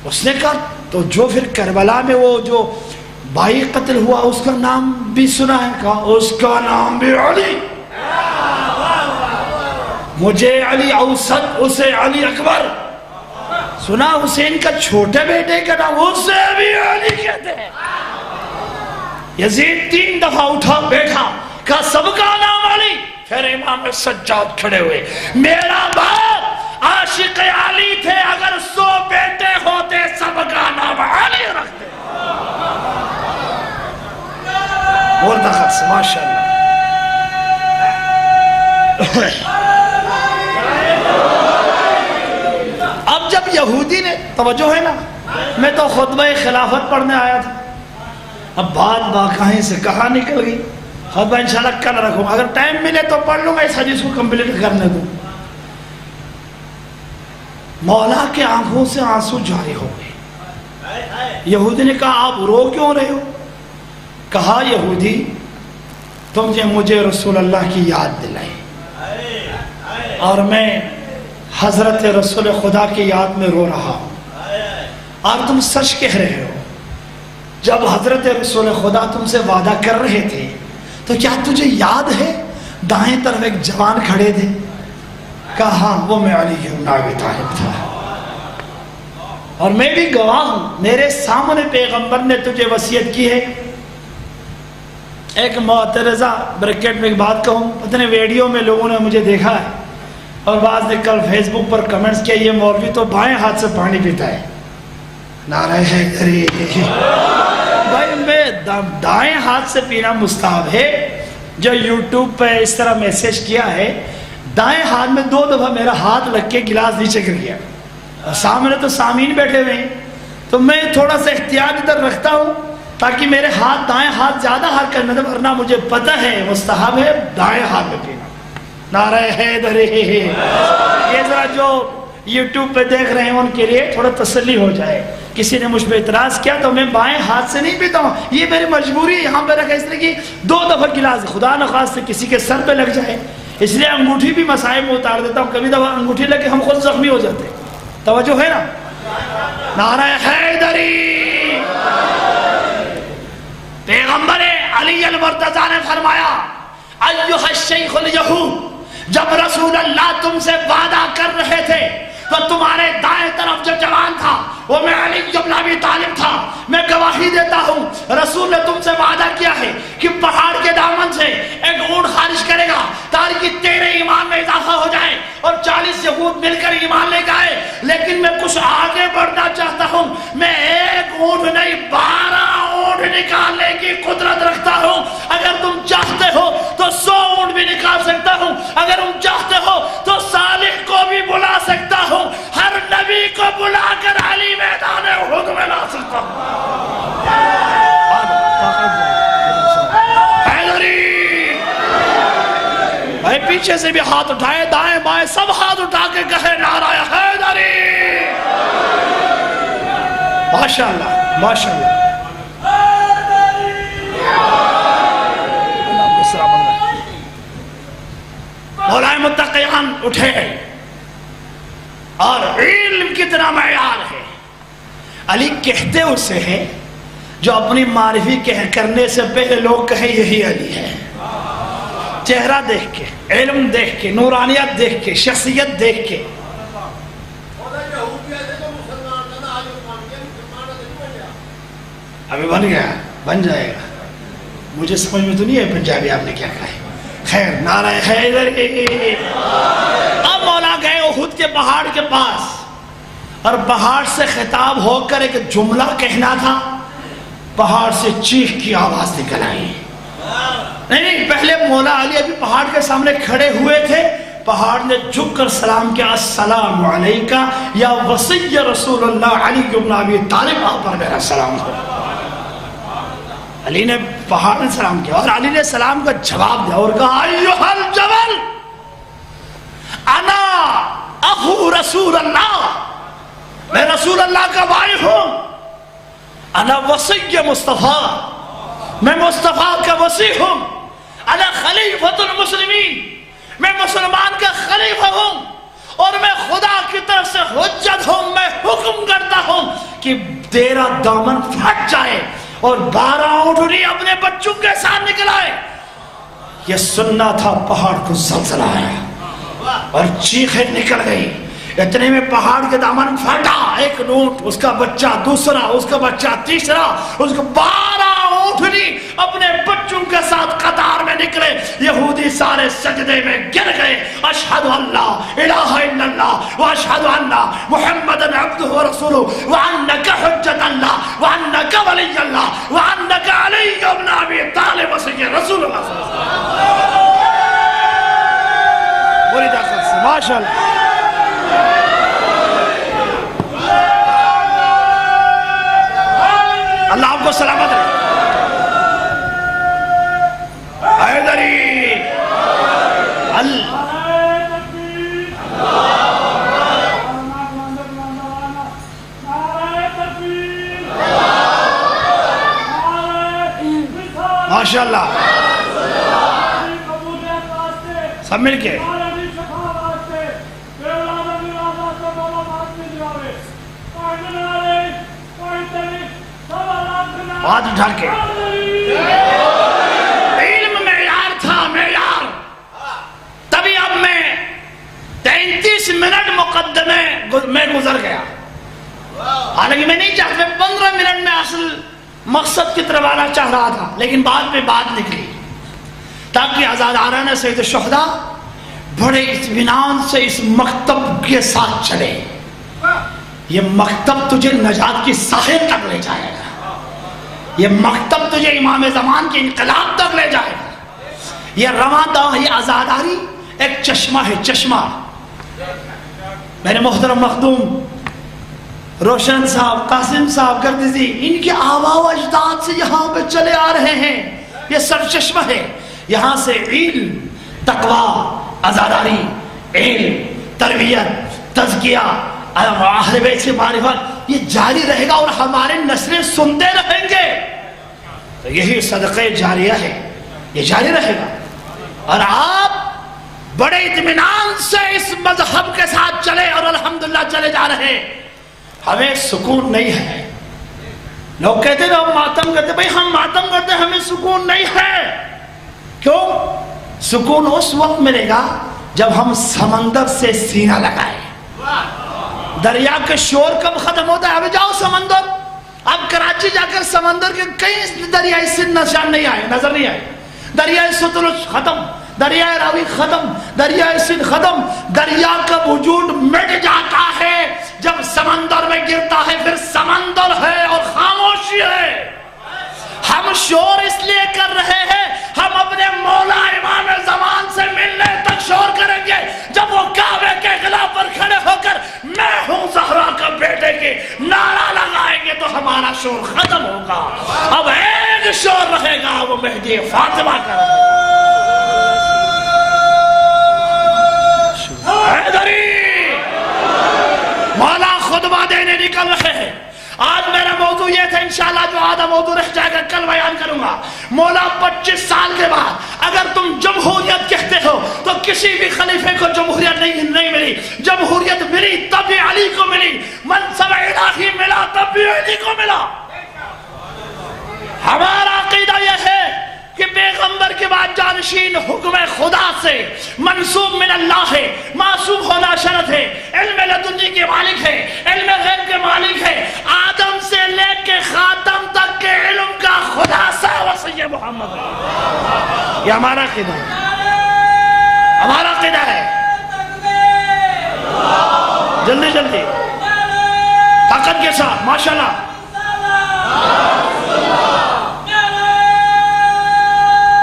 اس نے کہا تو جو پھر کربلا میں وہ جو بھائی قتل ہوا اس کا نام بھی سنا ہے؟ کہا اس کا نام بھی علی، مجھے علی اوسط، اسے علی اکبر، سنا حسین کا چھوٹے بیٹے کا نام اسے بھی علی کہتے ہیں۔ یزید 3 دفعہ اٹھا بیٹھا، کہا سب کا نام علی۔ پھر امام سجاد کھڑے ہوئے، میرا باپ عاشق علی تھے، اگر 100 بیٹے ہوتے سب کا نام علی رکھتے۔ اور دخص ماشاءاللہ۔ اب جب یہودی نے، توجہ ہے نا، میں تو خطبہ خلافت پڑھنے آیا تھا، اب بات کہیں سے کہاں نکل گئی، خطبہ انشاءاللہ کل رکھوں، اگر ٹائم ملے تو پڑھ لوں گا، اس حدیث کو کمپلیٹ کرنے دوں۔ مولا کے آنکھوں سے آنسو جاری ہو گئے۔ یہودی نے کہا آپ رو کیوں رہے ہو؟ کہا یہودی تم نے مجھے رسول اللہ کی یاد دلائی اور میں حضرت رسول خدا کی یاد میں رو رہا ہوں، اور تم سچ کہہ رہے ہو، جب حضرت رسول خدا تم سے وعدہ کر رہے تھے تو کیا تجھے یاد ہے دائیں طرف ایک جوان کھڑے تھے؟ کہا ہاں وہ میں علی بن ابی طالب تھا، اور میں بھی گواہ ہوں، میرے سامنے پیغمبر نے تجھے وصیت کی ہے۔ ایک معترضہ بریکٹ میں ایک بات کہوں، پتہ نہیں ویڈیو میں لوگوں نے مجھے دیکھا ہے اور بعض نے کل فیس بک پر کمنٹس کیا یہ مولوی تو بائیں ہاتھ سے پانی پیتا ہے، نعرہ حیدری۔ بھائی میں دائیں ہاتھ سے پینا مستحب ہے، جو یوٹیوب پہ اس طرح میسج کیا ہے، دائیں ہاتھ میں 2 دفعہ میرا ہاتھ لگ کے گلاس نیچے گر گیا، اور سامنے تو سامعین بیٹھے ہوئے ہیں، تو میں تھوڑا سا احتیاط ادھر رکھتا ہوں تاکہ میرے ہاتھ دائیں ہاتھ زیادہ حرکت نہ دے، ورنہ مجھے پتہ ہے مستحب ہے دائیں ہاتھ میں پینا۔ نعرہ حیدری۔ یہ ذرا جو یوٹیوب پہ دیکھ رہے ہیں ان کے لیے تھوڑا تسلی ہو جائے، کسی نے مجھ پہ اعتراض کیا تو میں بائیں ہاتھ سے نہیں پیتا ہوں، یہ میری مجبوری ہے، یہاں پہ رکھا اس لیے کہ 2 دفعہ گلاس خدا نخواستہ کسی کے سر پہ لگ جائے، اس لیے انگوٹھی بھی مسائل میں اتار دیتا ہوں، کبھی دفعہ انگوٹھی لگ کے ہم خود زخمی ہو جاتے ہیں۔ توجہ ہے نا؟ نعرہ حیدری۔ پیغمبر علی المرتضی نے فرمایا ایھا الشیخ الیہود، جب رسول اللہ تم سے وعدہ کر رہے تھے تو تمہارے دائیں طرف جو جوان تھا وہ میں علی بن ابی طالب تھا، میں گواہی دیتا ہوں رسول نے تم سے وعدہ کیا ہے کہ پہاڑ کے دامن سے ایک اونٹ خارج کرے گا تاکہ تیرے ایمان میں اضافہ ہو جائے، اور 40 یہود مل کر ایمان لے گئے، لیکن میں کچھ آگے بڑھنا چاہتا ہوں، میں ایک اونٹ نہیں 12 اونٹ نکالنے کی قدرت رکھتا ہوں، اگر تم چاہتے ہو تو 100 اونٹ بھی نکال سکتا ہوں، اگر تم چاہتے ہو تو صالح کو بھی بلا سکتا ہوں، ہر نبی کو بلا کر علی میدان احد میں لا سکتا ہوں۔ حیدری بھائی پیچھے سے بھی ہاتھ اٹھائے، دائیں بائیں سب ہاتھ اٹھا کے کہے نعرہ حیدری۔ ماشاءاللہ ماشاءاللہ۔ مولا متقیان اٹھے، اور علم کتنا معیار ہے، علی کہتے اسے ہیں جو اپنی معرفی کرنے سے پہلے لوگ کہیں یہی علی ہے، چہرہ دیکھ کے، علم دیکھ کے، نورانیت دیکھ کے، شخصیت دیکھ کے۔ ابھی بن گیا، بن جائے گا، مجھے سمجھ میں تو نہیں ہے پنجابی آپ نے کیا کہا ہے، خیر نعرہ حیدری۔ اب مولا گئے احد کے پہاڑ کے پاس، اور پہاڑ سے خطاب ہو کر ایک جملہ کہنا تھا، پہاڑ سے چیخ کی آواز نکل آئی. نہیں، پہلے مولا علی ابھی پہاڑ کے سامنے کھڑے ہوئے تھے، پہاڑ نے جھک کر سلام کیا، السلام علیکہ یا وصی رسول اللہ علی بن ابی طالب، آپ پر میرا سلام ہو. علی نے پہاڑ نے سلام کیا اور علی نے سلام کا جواب دیا اور کہا ایھا الجبل انا اخو رسول اللہ، میں رسول اللہ کا بھائی ہوں، انا وصی مصطفیٰ، میں مصطفیٰ کا وصی ہوں، انا خلیفۃ المسلمین، میں مسلمان کا خلیفہ ہوں، اور میں خدا کی طرف سے حجت ہوں. میں حکم کرتا ہوں کہ تیرا دامن پھٹ جائے اور 12 اونٹنی اپنے بچوں کے ساتھ نکل آئے. یہ سننا تھا، پہاڑ کو زلزلہ آیا اور چیخیں نکل گئی. اتنے میں پہاڑ کے دامن پھٹا، ایک اونٹ، اس کا بچہ دوسرا، اس کا بچہ تیسرا، اس کو 12 اونٹنی اپنے بچوں کے ساتھ قطار میں نکلے. یہودی سارے سجدے میں گر گئے. اشہد ان لا الہ الا اللہ واشہد ان محمدا عبدہ ورسولہ وانک حجۃ اللہ وانک ولی اللہ وانک علی بن ابی طالب وصی رسول اللہ صلی اللہ علیہ وسلم. بولی طاقت سے ماشاءاللہ. اللہ آپ کو سلامت رہے. حیدری ماشاءاللہ. سب مل کے ہاتھ اٹھا کے. علم معیار تھا، معیار. تبھی اب میں 33 منٹ مقدمے میں گزر گیا. حالانکہ میں نہیں چاہتا، 15 منٹ میں اصل مقصد کی طرف آنا چاہ رہا تھا، لیکن بعد میں بات نکلی تاکہ آزادارانہ سید الشہداء بڑے اطمینان سے اس مکتب کے ساتھ چلے. یہ مکتب تجھے نجات کی ساحل تک لے جائے گا، یہ مکتب تجھے امام زمان کے انقلاب تک لے جائے گا. یہ رواں داں، یہ آزاداری ایک چشمہ ہے، چشمہ. میرے محترم مخدوم روشن صاحب، قاسم صاحب، گردیزی، ان کے آباء و اجداد سے یہاں پہ چلے آ رہے ہیں. یہ سرچشمہ ہے. یہاں سے علم، تقوی، آزاداری، علم، تربیت، تزکیہ، اہل بیت سے معرفت، یہ جاری رہے گا اور ہمارے نسلیں سنتے رہیں گے. تو یہی صدقہ جاریہ ہے، یہ جاری رہے گا. اور آپ بڑے اطمینان سے اس مذہب کے ساتھ چلے اور الحمدللہ چلے جا رہے ہیں. ہمیں سکون نہیں ہے. لوگ کہتے ہیں ہم ماتم کرتے، بھئی ہم ماتم کرتے، ہمیں سکون نہیں ہے. کیوں؟ سکون اس وقت ملے گا جب ہم سمندر سے سینہ لگائیں. دریا کے شور کب ختم ہوتا ہے؟ ابھی جاؤ سمندر، اب کراچی جا کر سمندر کے کئی دریائے سندھ نشان نہیں آئے، نظر نہیں آئے. دریائے ستلج ختم، دریائے راوی ختم، دریائے سندھ ختم. دریا کا وجود مٹ جاتا ہے جب سمندر میں گرتا ہے. پھر سمندر ہے اور خاموشی ہے. ہم شور اس لیے کر رہے ہیں، ہم اپنے مولا امام زمان سے ملنے تک شور کریں گے جب وہ کعبے کے خلاف پر کھڑے ہو کر میں ہوں زہرا کا بیٹے کے نعرہ لگائیں گے تو ہمارا شور ختم ہوگا. اب ایک شور رہے گا، وہ مہدی فاطمہ کا رہے گا. حیدری مولا خطبہ دینے نکل رہے ہیں. آج میرا موضوع یہ تھا، انشاءاللہ جو آدھا موضوع رہ جائے گا کل بیان کروں گا. مولا 25 سال کے بعد اگر تم جمہوریت کہتے ہو تو کسی بھی خلیفے کو جمہوریت نہیں ملی. جمہوریت ملی تب بھی علی کو ملی، منصب الہی ملا تب بھی علی کو ملا. ہمارا عقیدہ یہ ہے کہ پیغمبر کے بعد جانشین حکم خدا سے منصوب من اللہ ہے. معصوم ہونا شرط ہے. علم لدنی کے مالک ہے، علم غیب کے مالک ہے. آدم سے لے کے خاتم تک کے علم کا خلاصہ وصی محمد ہے. یہ ہمارا عقیدہ ہے، ہمارا عقیدہ ہے. جلدی جلدی کے ساتھ ماشاءاللہ.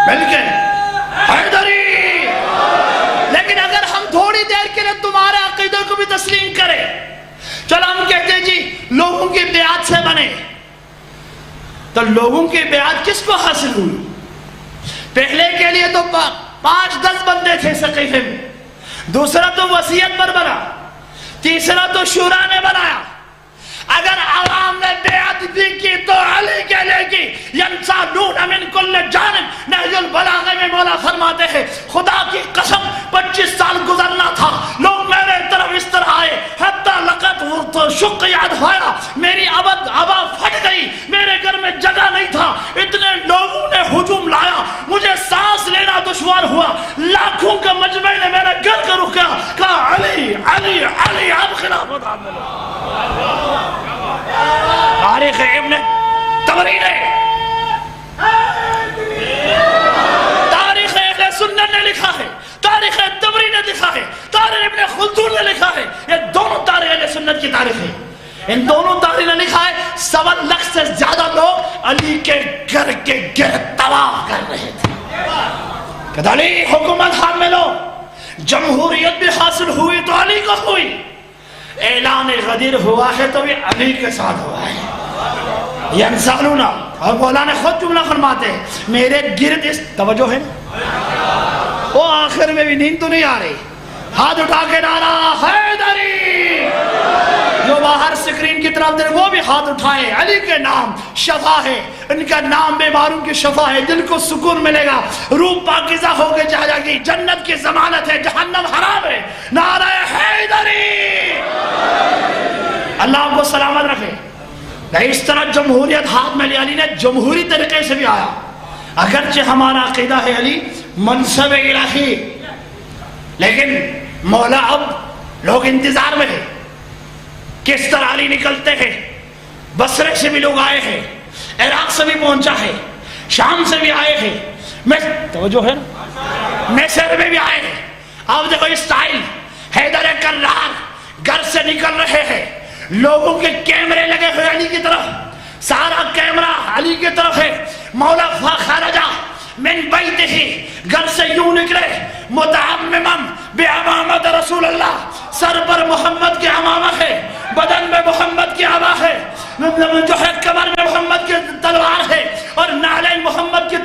ملکن حیدری. لیکن اگر ہم تھوڑی دیر کے لیے تمہارے عقیدے کو بھی تسلیم کریں، چلو ہم کہتے ہیں جی لوگوں کی بیعت سے بنے، تو لوگوں کی بیعت کس کو حاصل ہوئی؟ پہلے کے لیے تو 5-10 بندے تھے سقیفے میں، دوسرا تو وصیت پر بنا، تیسرا تو شورا نے بنایا. اگر عوام نے بیعت بھی کی تو علی کے لے کی. ینسالون من کل جانب. نہج البلاغہ میں مولا فرماتے ہیں خدا کی قسم 25 سال گزرنا تھا، لوگ میرے طرف اس طرح آئے حتی لقد شق ادھایا، میری آبا پھٹ گئی، میرے گھر میں جگہ نہیں تھا، اتنے لوگوں نے ہجوم لایا، مجھے سانس لینا دشوار ہوا، لاکھوں کے مجمع نے میرے گھر کا رخ کیا، کہا علی علی علی اب خلافت آپ نے لو. تاریخ ابن طبری نے، تاریخ اہل سنت نے لکھا ہے، تاریخ طبری نے لکھا ہے، تاریخ ابن خلدون نے لکھا ہے، یہ دونوں تاریخ اہل سنت کی تاریخ ہے. ان دونوں تاریخ نے لکھا ہے 7 لاکھ سے زیادہ لوگ علی کے گھر کے گرد طواف کر رہے تھے. کہ علی حکومت ہاتھ میں لو. جمہوریت بھی حاصل ہوئی تو علی کو ہوئی، اعلان غدیر ہوا ہے تو بھی علی کے ساتھ ہوا ہے. ینسالون، اور مولا نے خود جملہ فرماتے ہیں میرے گرد اس توجہ ہے. وہ آخر میں بھی نیند تو نہیں آ رہی، ہاتھ اٹھا کے نعرہ حیدری. جو باہر سکرین کی طرف دے وہ بھی ہاتھ اٹھائے. علی کے نام شفا ہے، ان کا نام بیماروں کی شفا ہے، دل کو سکون ملے گا، روح پاکیزہ ہو کے جائے گی، جنت کی ضمانت ہے، جہنم حرام ہے. نعرہ حیدری. اللہ آپ کو سلامت رکھے. اس طرح جمہوریت ہاتھ میں لی. علی نے جمہوری طریقے سے بھی آیا. اگرچہ ہمارا عقیدہ ہے علی منصب الہی، لیکن مولا اب لوگ انتظار میں ہیں کس طرح علی نکلتے ہیں. بصرے سے بھی لوگ آئے ہیں، عراق سے بھی پہنچا ہے، شام سے بھی آئے ہیں، توجہ ہے نا، مصر میں بھی آئے ہیں. اب دیکھو اسٹائل، حیدر کرار گھر سے نکل رہے ہیں، لوگوں کے کیمرے لگے ہوئے علی کی طرف، سارا کیمرہ علی کی طرف ہے. مولا خرجا من بیتہ، گھر سے یوں نکلے متعمما بعمامۃ رسول اللہ، سر پر محمد کی عمامہ ہے، بدن میں محمد کی عبا ہے، جو ہے کمر میں محمد کی تلوار ہے، اور نعلین محمد کی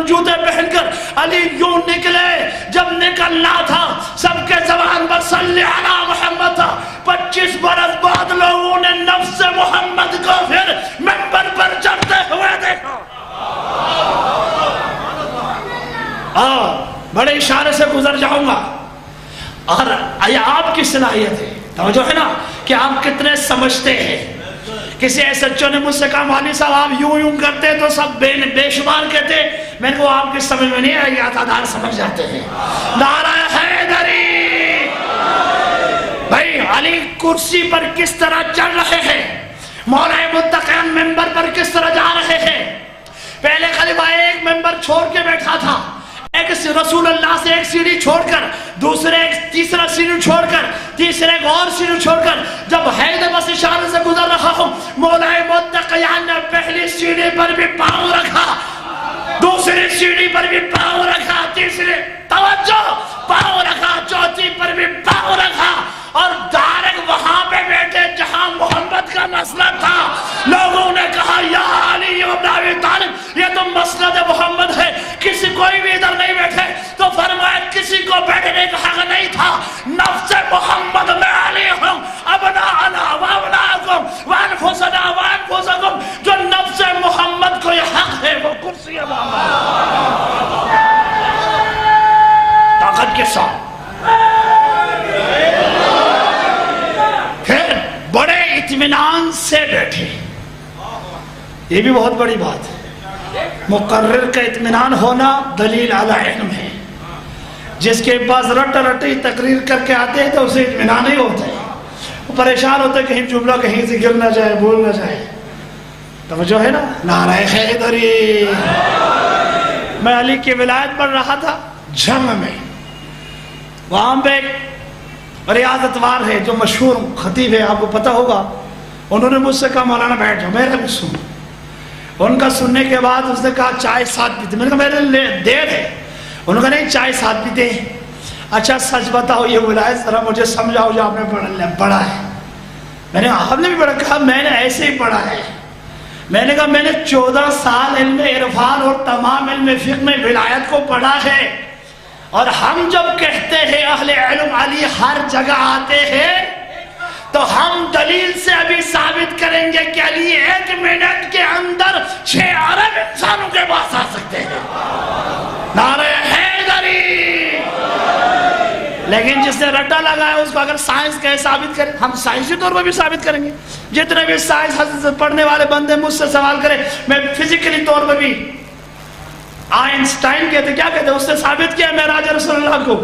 جوتے پہن کر علی یوں نکلے. جب نکلنا تھا سب کے زبان پر صلی علی محمد تھا. 25 برس بعد لوگوں نے نفس محمد کو پھر منبر پر چڑھتے ہوئے دیکھا. بڑے اشارے سے گزر جاؤں گا. اور یہ آپ کی صلاحیت ہے، توجہ ہے نا، کہ آپ کتنے سمجھتے ہیں. کسی ایسے بچوں نے مجھ سے کہا مولوی صاحب آپ یوں کرتے تو سب بے شمار کہتے. میں نے کہا آپ کی سمجھ میں نہیں آئی، عطادار سمجھ جاتے ہیں. نعرہ حیدری. بھائی علی کرسی پر کس طرح چڑھ رہے ہیں، مولا متقین ممبر پر کس طرح جا رہے ہیں. پہلے خلیفہ ایک ممبر چھوڑ کے بیٹھا تھا، ایک رسول اللہ سے ایک سیڑھی چھوڑ کر، دوسرے ایک تیسرا سیڑھی چھوڑ کر، تیسرے ایک اور سیڑھی چھوڑ کر. جب حیدر بس اشارے سے گزر رہا ہوں، مولا متقیان نے پہلی سیڑھی پر بھی پاؤں رکھا، دوسری سیڑھی پر بھی پاؤں رکھا، تیسری توجہ پاؤں رکھا، چوتھی پر بھی پاؤں رکھا، اور ڈائریکٹ وہاں پہ بیٹھے جہاں محمد کا مسئلہ تھا. لوگوں نے کہا یا علی ابن ابی طالب، یہ تو مسند محمد ہے، کسی کوئی بھی ادھر نہیں بیٹھے. تو فرمایا کسی کو بیٹھنے کا حق نہیں تھا. نفس محمد میں علی ہوں، ابناءنا وابناءکم وانفسنا وانفسکم. جو نفس محمد کو یہ حق ہے وہ کرسی محمد. طاقت کے ساتھ پھر بڑے اطمینان سے بیٹھے. یہ بھی بہت بڑی بات ہے. مقرر کا اطمینان ہونا دلیل علی علم ہے. جس کے پاس رٹی تقریر کر کے آتے ہیں تو اسے اطمینان ہی ہوتا ہے. وہ پریشان ہوتا ہے کہیں جملہ کہیں سے گر نہ جائے، بول نہ جائے. توجہ ہے نا. نعرہ حیدری. میں علی کی ولایت پڑھ رہا تھا جنگ میں، وہاں پہ ایک ریاضت وار ہے جو مشہور خطیب ہے، آپ کو پتہ ہوگا، انہوں نے مجھ سے کہا مولانا بیٹھ جاؤ، میرے بھی سن۔ ان کا سننے کے بعد اس نے کہا چائے ساتھ پیتے؟ میں نے کہا میرے لیے دیر ہے۔ انہوں نے کہا نہیں چائے ساتھ پیتے۔ اچھا سچ بتاؤ یہ ولایت ذرا مجھے سمجھاؤ جو آپ نے پڑھا ہے۔ میں نے کہا آپ نے بھی پڑھا؟ کہا میں نے ایسے ہی پڑھا ہے۔ میں نے کہا میں نے 14 سال علم عرفان اور تمام علم فقہ میں ولایت کو پڑھا ہے، اور ہم جب کہتے ہیں اہل علم علی ہر جگہ آتے ہیں تو ہم دلیل سے ابھی ثابت کریں گے کہ علی 1 منٹ کے اندر 6 ارب انسانوں کے پاس آ سکتے ہیں۔ نعرہ حیدری! لیکن جس نے رٹا لگایا اس کو اگر سائنس کہے ثابت کرے، ہم سائنسی طور پر بھی ثابت کریں گے۔ جتنے بھی سائنس پڑھنے والے بندے مجھ سے سوال کریں، میں فزیکلی طور پر بھی، آئنسٹائن کہتے کیا کہتے اس نے ثابت کیا معراج رسول اللہ کو،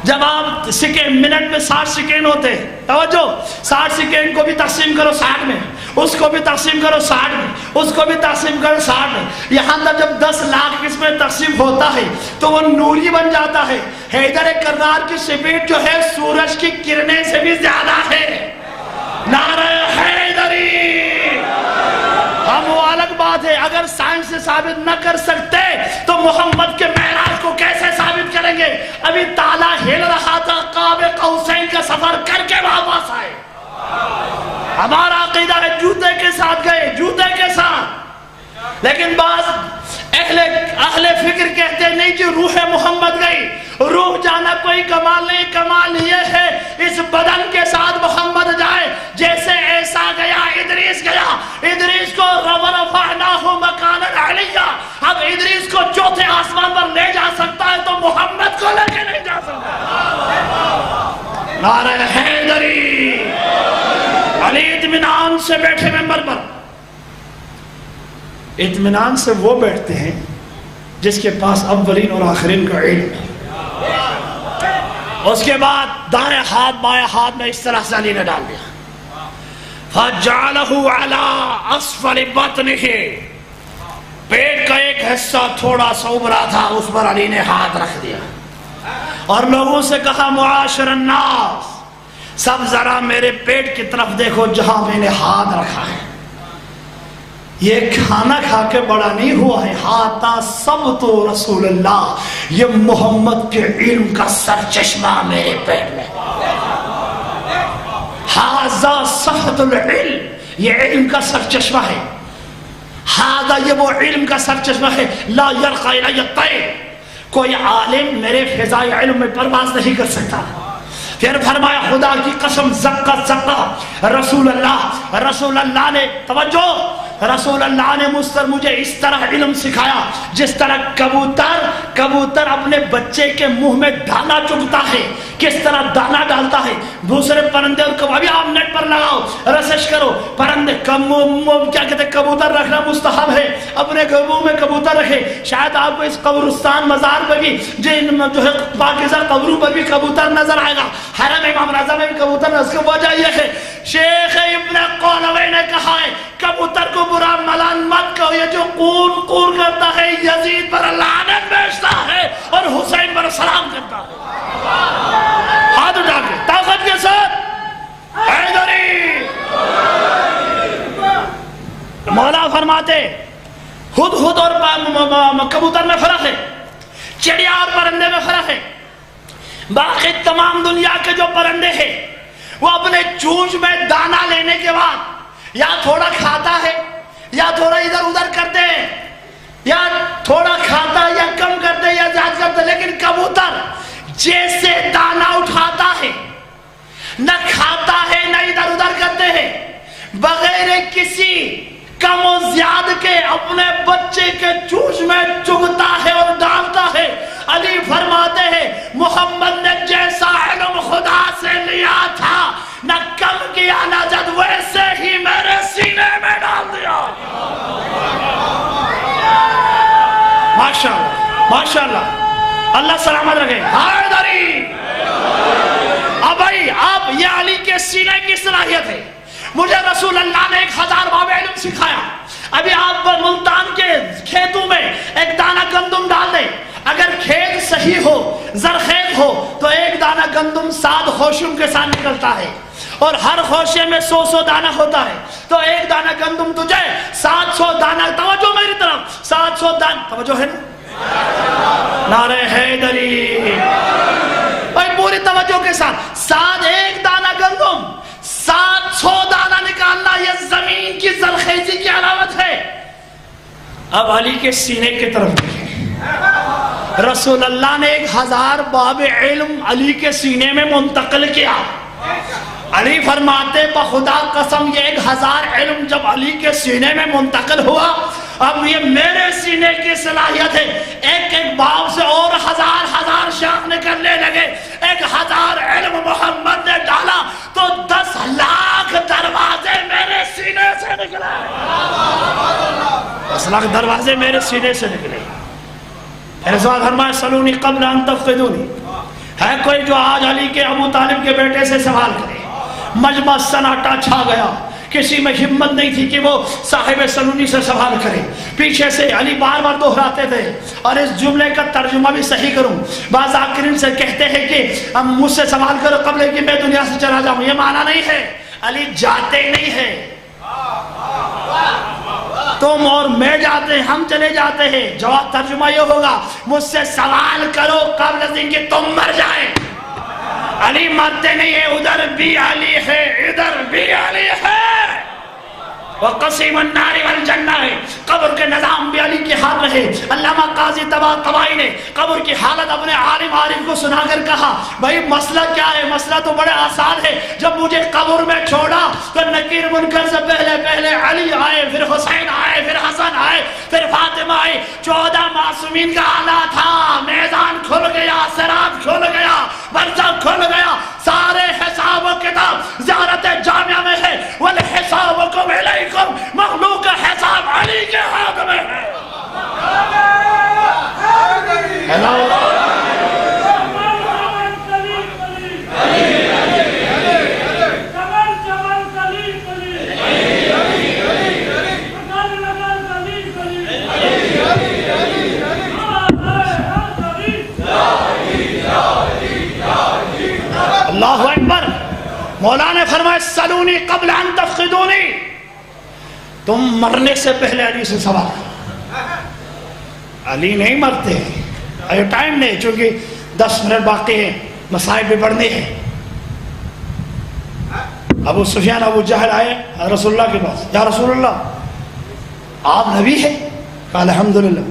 جب آپ منٹ میں 60 سیکنڈ ہوتے، توجہ 60 سیکنڈ کو بھی تقسیم کرو 60 میں، اس کو بھی تقسیم کرو 60 میں، اس کو بھی تقسیم کرو 60 میں، یہاں تک جب 10 لاکھ اس میں تقسیم ہوتا ہے تو وہ نوری بن جاتا ہے۔ حیدر کرار کی سپیڈ جو ہے سورج کی کرنیں سے بھی زیادہ ہے۔ نعرہ حیدری! ہم وہ الگ بات ہے، اگر سائنس سے ثابت نہ کر سکتے تو محمد کے معراج کو کیسے ثابت کریں گے؟ ابھی تالا ہل رہا تھا، قاب قوسین کا سفر کر کے واپس آئے۔ ہمارا عقیدہ ہے جوتے کے ساتھ گئے، جوتے کے ساتھ۔ لیکن بعض اہل فکر کہتے ہیں نہیں جی روح محمد گئی، روح جانا کوئی کمال نہیں، کمال یہ ہے اس بدن کے ساتھ محمد جائے جیسے عیسیٰ گیا، ادریس گیا، ادریس کو رفعناہ مکانا علیہ، اب ادریس کو چوتھے آسمان پر لے جا سکتا ہے تو محمد کو لے کے نہیں جا سکتا۔ نعرہ حیدری! علی اطمینان سے بیٹھے ممبر پر، اطمینان سے وہ بیٹھتے ہیں جس کے پاس اولین اور آخرین کا علم ہے۔ اس کے بعد دائیں ہاتھ بائیں ہاتھ میں اس طرح سے علی نے ڈال دیا، فَجَعَلَهُ عَلَىٰ أَسْفَلِ بَطْنِهِ، پیٹ کا ایک حصہ تھوڑا سا ابھرا تھا، اس پر علی نے ہاتھ رکھ دیا اور لوگوں سے کہا معاشر الناس، سب ذرا میرے پیٹ کی طرف دیکھو جہاں میں نے ہاتھ رکھا ہے۔ یہ کھانا کھا کے بڑا نہیں ہوا ہے، ہاتھا سب تو رسول اللہ، یہ محمد کے علم کا سر چشمہ میرے پیٹ میں، ہاذا صفحۃ العلم، یہ علم کا سر چشمہ ہے، ہاذا یہ وہ علم کا سر چشمہ ہے، لا یرقی الی الطیر، کوئی عالم میرے فضائے علم میں پرواز نہیں کر سکتا۔ پھر فرمایا خدا کی قسم زقہ زقہ رسول اللہ نے، توجہ، رسول اللہ نے مجھے اس طرح علم سکھایا جس طرح کبوتر اپنے بچے کے منہ میں دانا چگتا ہے، کس طرح دانا ڈالتا ہے، دوسرے پرندے اور ابھی آپ نیٹ پر لگاؤ ریسرچ کرو، پرندے کیا کہتے ہیں، کبوتر رکھنا مستحب ہے، اپنے گھروں میں کبوتر رکھے۔ شاید آپ کو اس قبرستان مزار پہ بھی جو ہے پاکیزہ قبروں پر بھی کبوتر نظر آئے گا، حرم امام رضا میں بھی کبوتر، اس کی وجہ یہ ہے شیخ ابن قولوی نے کہا ہے کبوتر کو برا ملان مت کہو، یہ جو قور کرتا ہے یزید پر لعنت بھیجتا ہے اور حسین پر سلام کرتا ہے۔ ہاتھ اٹھا کے طاقت کے ساتھ حیدری! مولا فرماتے ہدہد اور کبوتر میں فرق ہے، چڑیا اور پرندے میں فرق ہے۔ باقی تمام دنیا کے جو پرندے ہیں وہ اپنے چونچ میں دانا لینے کے بعد یا تھوڑا کھاتا ہے یا تھوڑا ادھر ادھر کرتے ہیں، یا تھوڑا کھاتا یا کم کرتے یا زیادہ کرتے، لیکن کبوتر جیسے دانا اٹھاتا ہے، نہ کھاتا ہے نہ ادھر ادھر کرتے ہیں، بغیر کسی کم و زیاد کے اپنے بچے کے چونچ میں چگتا ہے اور ڈالتا ہے۔ علی فرماتے ہیں محمد نے جیسا علم خدا سے لیا تھا، نہ کم کیا نہ زیادہ، ویسے ہی میرے سینے میں ڈال دیا۔ ماشاءاللہ ماشاءاللہ، اللہ سلامت رکھے۔ حیدری! اب بھائی آپ یہ علی کے سینے کی صلاحیت ہے۔ مجھے رسول اللہ نے 1000 باب علم سکھایا، ابھی آپ ملتان کے کھیتوں میں ایک دانہ گندم ڈال دیں، اگر کھیت صحیح ہو، زرخیز ہو، تو ایک دانہ گندم 7 خوشوں کے ساتھ نکلتا ہے، اور ہر خوشے میں 100 دانہ ہوتا ہے، تو ایک دانہ گندم تجھے 700 دانہ، توجہ میری طرف، 700 دانہ، توجہ ہے نا؟ نعرہ حیدری، اور پوری توجہ کے ساتھ، ایک دانہ گندم 700 دانہ نکالنا، یہ زمین کی زرخیزی کی علامت ہے۔ اب علی کے سینے کی طرف دیکھیں، رسول اللہ نے 1000 باب علم علی کے سینے میں منتقل کیا۔ علی فرماتے بخدا قسم یہ 1000 علم جب علی کے سینے میں منتقل ہوا، اب یہ میرے سینے کی صلاحیت ہے، ایک ایک باب سے اور 1000 شاخ نکلنے لگے، 1000 علم محمد نے ڈالا تو 10 لاکھ دروازے میرے سینے سے نکلے، 10 لاکھ دروازے میرے سینے سے نکلے۔ پھر اس بات فرمائے سلونی قبل ان تفقدونی، ہے کوئی جو آج علی کے ابو طالب کے بیٹے سے سوال کرے؟ مجمع سناٹا چھا گیا، کسی میں ہمت نہیں تھی کہ وہ صاحب سلونی سے سوال کرے۔ پیچھے سے علی بار بار دہراتے تھے، اور اس جملے کا ترجمہ بھی صحیح کروں، بعض ذاکرین سے کہتے ہیں کہ مجھ سے سوال کرو قبل کہ میں دنیا سے چلا جاؤں، یہ معنی نہیں ہے، علی جاتے نہیں ہیں، تم اور میں جاتے ہیں، ہم چلے جاتے ہیں۔ جواب ترجمہ یہ ہوگا، مجھ سے سوال کرو قبل از کہ تم مر جائیں۔ علی مرتے نہیں ہیں، ادھر بھی علی ہے، ادھر بھی علی ہے، وقسیم النار والجنہ ہے۔ قبر کے نظام بھی علی کے ہاتھ رہے۔ علامہ قاضی طباطبائی نے قبر کی حالت اپنے عالم عارف کو سنا کر کہا، بھائی مسئلہ کیا ہے؟ مسئلہ تو بڑے آسان ہے، جب مجھے قبر میں چھوڑا تو نکیر منکر سے پہلے علی آئے، پھر حسین آئے، پھر حسن آئے، پھر فاطمہ آئے، 14 معصومین کا آلہ تھا، میدان کھل گیا، صراط کھل گیا، برزخ کھل گیا، سارے حساب و کتاب زیارت جامعہ میں ہے، والحسابکم علیکم، مخلوق کا حساب علی کے ہاتھ میں ہے۔ اللہ اکبر۔ مولا نے فرمایا سلونی قبل ان تفقدونی، تم مرنے سے پہلے علی سے سوال کرو۔ علی نہیں مرتے، ابھی ٹائم نہیں، چونکہ 10 منٹ باقی ہیں، مسائل بھی بڑھنے ہیں۔ ابو سفیان ابو جہل آئے رسول اللہ کے پاس، یا رسول اللہ آپ نبی ہیں؟ کہا الحمدللہ۔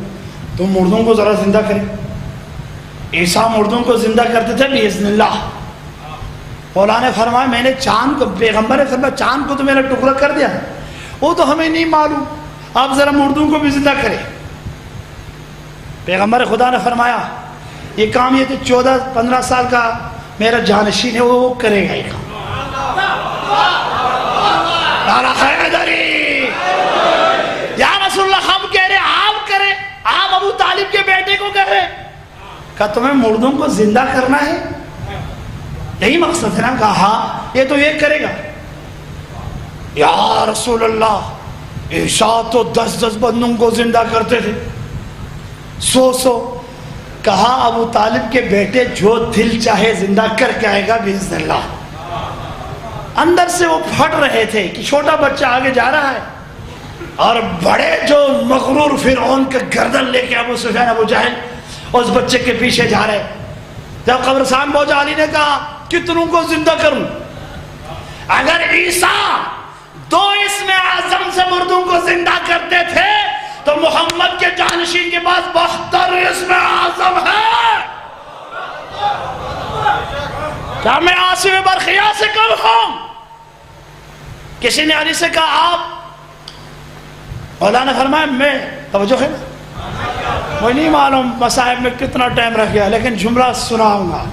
تم مردوں کو ذرا زندہ کریں۔ عیسیٰ مردوں کو زندہ کرتے تھے باذن اللہ۔ مولا نے فرمایا میں نے چاند کو، پیغمبر نے فرمایا چاند کو تو میں نے ٹکڑا کر دیا، وہ تو ہمیں نہیں معلوم، آپ ذرا مردوں کو بھی زندہ کریں۔ پیغمبر خدا نے فرمایا یہ کام یہ تو 14-15 سال کا میرا جانشین ہے، وہ کرے گا یہ کام۔ یا رسول اللہ ہم کہہ رہے آپ کریں، آپ ابو طالب کے بیٹے کو کہہ رہے، کہا تمہیں مردوں کو زندہ کرنا ہے، یہی مقصد ہے نا؟ کہا ہاں یہ تو یہ کرے گا۔ یا رسول اللہ عیسیٰ تو 10 بندوں کو زندہ کرتے تھے، 100۔ کہا ابو طالب کے بیٹے جو دل چاہے زندہ کر کے آئے گا باذن اللہ۔ اندر سے وہ پھٹ رہے تھے کہ چھوٹا بچہ آگے جا رہا ہے، اور بڑے جو مغرور فرعون کا گردن لے کے ابو سفیان ابو جہل اس بچے کے پیچھے جا رہے۔ جب قبرستان پہنچا علی نے کہا کتنوں کو زندہ کروں؟ اگر عیسیٰ 2 اسم اعظم سے مردوں کو زندہ کرتے تھے تو محمد کے جانشین کے پاس 72 اسم اعظم ہے۔ کیا میں عاصم برخیا سے کم ہوں؟ کسی نے علی سے کہا آپ؟ مولا نے فرمایا میں، توجہ ہے نا، مجھے نہیں معلوم مصائب میں کتنا ٹائم رہ گیا، لیکن جملہ سناؤں گا۔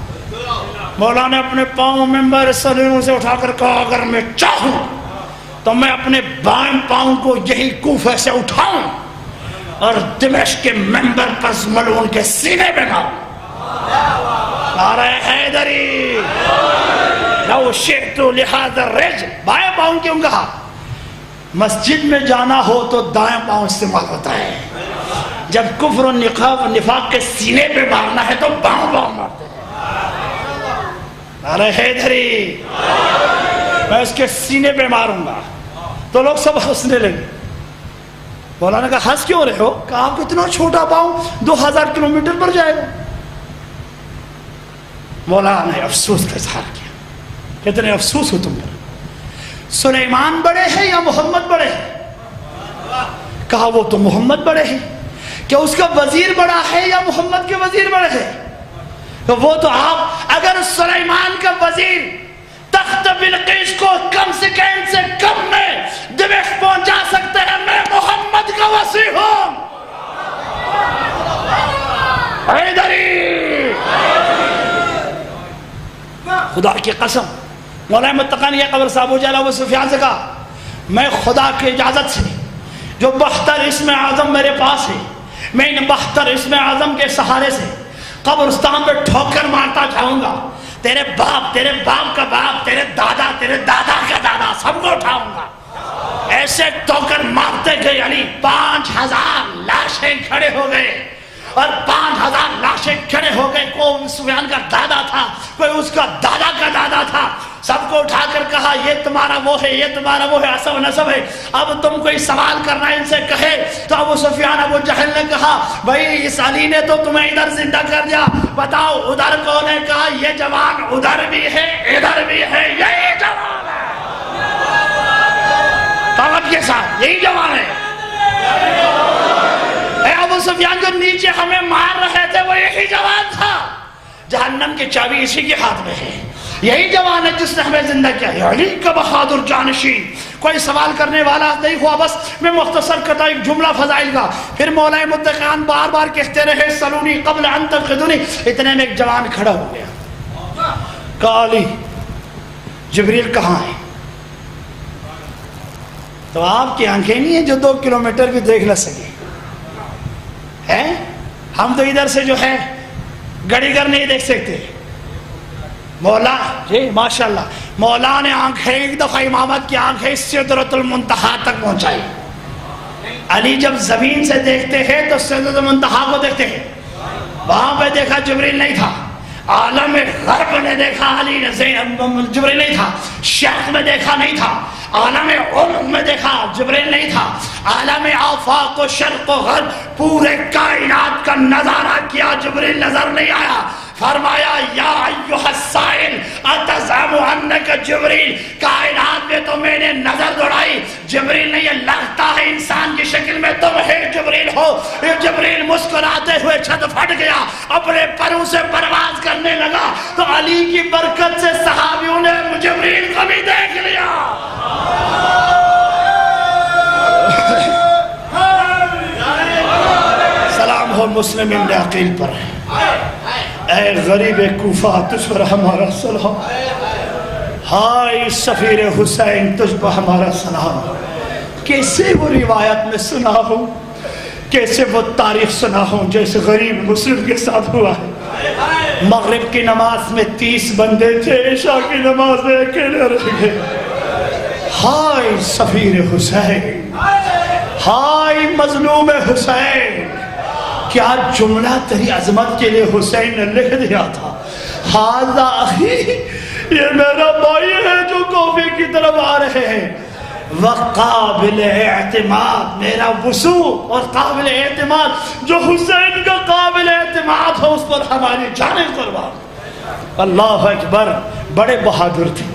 مولا نے اپنے پاؤں ممبر سلیموں سے اٹھا کر کہا اگر میں چاہوں تو میں اپنے بائیں پاؤں کو یہی کوفہ سے اٹھاؤں اور دمشق کے ممبر پر ملعون کے سینے پہ ماروں۔ نعرہ حیدری لو شئت لہذا الرجل، بائیں پاؤں کیوں کہا؟ مسجد میں جانا ہو تو دائیں پاؤں استعمال ہوتا ہے، جب کفر و نفاق کے سینے پہ مارنا ہے تو باؤں باؤں مارتے ہیں۔ ارے حیدری، میں اس کے سینے پہ ماروں گا تو لوگ سب ہنسنے لگے۔ مولانا نے کہا ہنس کیوں رہے ہو؟ کہا آپ اتنا چھوٹا پاؤں 2000 کلومیٹر پر جائے گا۔ مولانا نے افسوس کا اظہار کیا، کتنے افسوس ہو تم پر، سلیمان بڑے ہیں یا محمد بڑے ہیں؟ کہا وہ تو محمد بڑے ہیں۔ کیا اس کا وزیر بڑا ہے یا محمد کے وزیر بڑے ہیں؟ کہ وہ تو آپ، اگر سلیمان کا وزیر تخت بلقیس کو کم سیکنڈ سے کم میں دمشق پہنچا سکتے ہیں، میں محمد کا وزیر ہوں۔ حیدری، خدا کی قسم، مولانا متقی نے قبر صاحب ابو جہل ابو سفیان سے کہا میں خدا کی اجازت سے جو 72 اسم اعظم میرے پاس ہے، میں ان 72 اسم اعظم کے سہارے سے قبرستان پہ ٹھوکر مارتا جاؤں گا، تیرے باپ کا باپ، تیرے دادا کا دادا، سب کو اٹھاؤں گا۔ ایسے ٹھوکر مارتے گئے علی 5000 لاشیں کھڑے ہو گئے، اور 5000 لاشیں کھڑے ہو گئے۔ کوئی سفیان کا دادا تھا، کوئی اس کا دادا کا دادا تھا، سب کو اٹھا کر کہا یہ تمہارا وہ ہے، یہ تمہارا وہ ہے، عصب نسب ہے، اب تم کوئی سوال کرنا ان سے کہے۔ تو ابو سفیان ابو جہل نے کہا بھائی اس علی نے تو تمہیں ادھر زندہ کر دیا، بتاؤ ادھر کون ہے؟ کہا یہ جوان ادھر بھی ہے ادھر بھی ہے، یہی جوان ہے، طاقت کے ساتھ یہی جوان ہے۔ ابو سفیان جو نیچے ہمیں مار رہے تھے وہ یہی جوان تھا، جہنم کی چابی اسی کے ہاتھ میں ہے، یہی جوان ہے جس نے ہمیں زندہ کیا ہے۔ علی کا بہادر جانشین، کوئی سوال کرنے والا نہیں ہوا۔ بس میں مختصر کرتا ایک جملہ فضائل کا، پھر مولانا متقیان بار بار کہتے رہے سلونی قبل ان تنقذونی، اتنے میں ایک جوان کھڑا ہو گیا، کہا علی جبریل کہاں ہے؟ تو آپ کی آنکھیں نہیں ہیں جو 2 کلومیٹر بھی دیکھ نہ سکے ہیں؟ ہم تو ادھر سے جو ہے گڑی گر نہیں دیکھ سکتے۔ مولا جی ماشاءاللہ، مولا نے آنکھیں ایک دفعہ امامت کی آنکھیں سدرۃ المنتہا تک پہنچائی۔ علی جب زمین سے دیکھتے ہیں تو سدرۃ المنتہا کو دیکھتے ہیں، وہاں پہ دیکھا جبریل نہیں تھا، عالم غرب نے دیکھا علی نے جبریل نہیں تھا، شرق میں دیکھا نہیں تھا، عالم افق میں دیکھا جبریل نہیں تھا، عالم آفاق و شرق و غرب پورے کائنات کا نظارہ کیا، جبریل نظر نہیں آیا۔ فرمایا یا ایھا السائل اتزعم انک جبریل، کائنات میں تو میں نے نظر دوڑائی، جبریل نہیں، یہ لگتا ہے انسان کی شکل میں تم ہے جبریل ہو۔ جبریل مسکراتے ہوئے چھت پھٹ گیا، اپنے پروں سے پرواز کرنے لگا، تو علی کی برکت سے صحابیوں نے جبریل کو بھی دیکھ لیا۔ سلام ہو مسلم ابن عقیل پر، اے غریب کوفہ تجھ پر ہمارا سلام، ہائے سفیر حسین تجھ پر ہمارا سلام۔ کیسے وہ روایت میں سنا ہوں، کیسے وہ تاریخ سنا ہوں جیسے غریب مسلم کے ساتھ ہوا ہے۔ مغرب کی نماز میں 30 بندے تھے، عشاء کی نماز میں اکیلے رہ گئے۔ ہائے سفیر حسین، ہائے مظلوم حسین، کیا جملہ تیری عظمت کے لیے حسین نے لکھ دیا تھا، ھذا اخی، یہ میرا بھائی ہے جو کوفے کی طرف آ رہے ہیں، وقابل اعتماد، میرا وثوق اور قابل اعتماد، جو حسین کا قابل اعتماد ہو اس پر ہماری جانیں قربان۔ اللہ اکبر، بڑے بہادر تھے،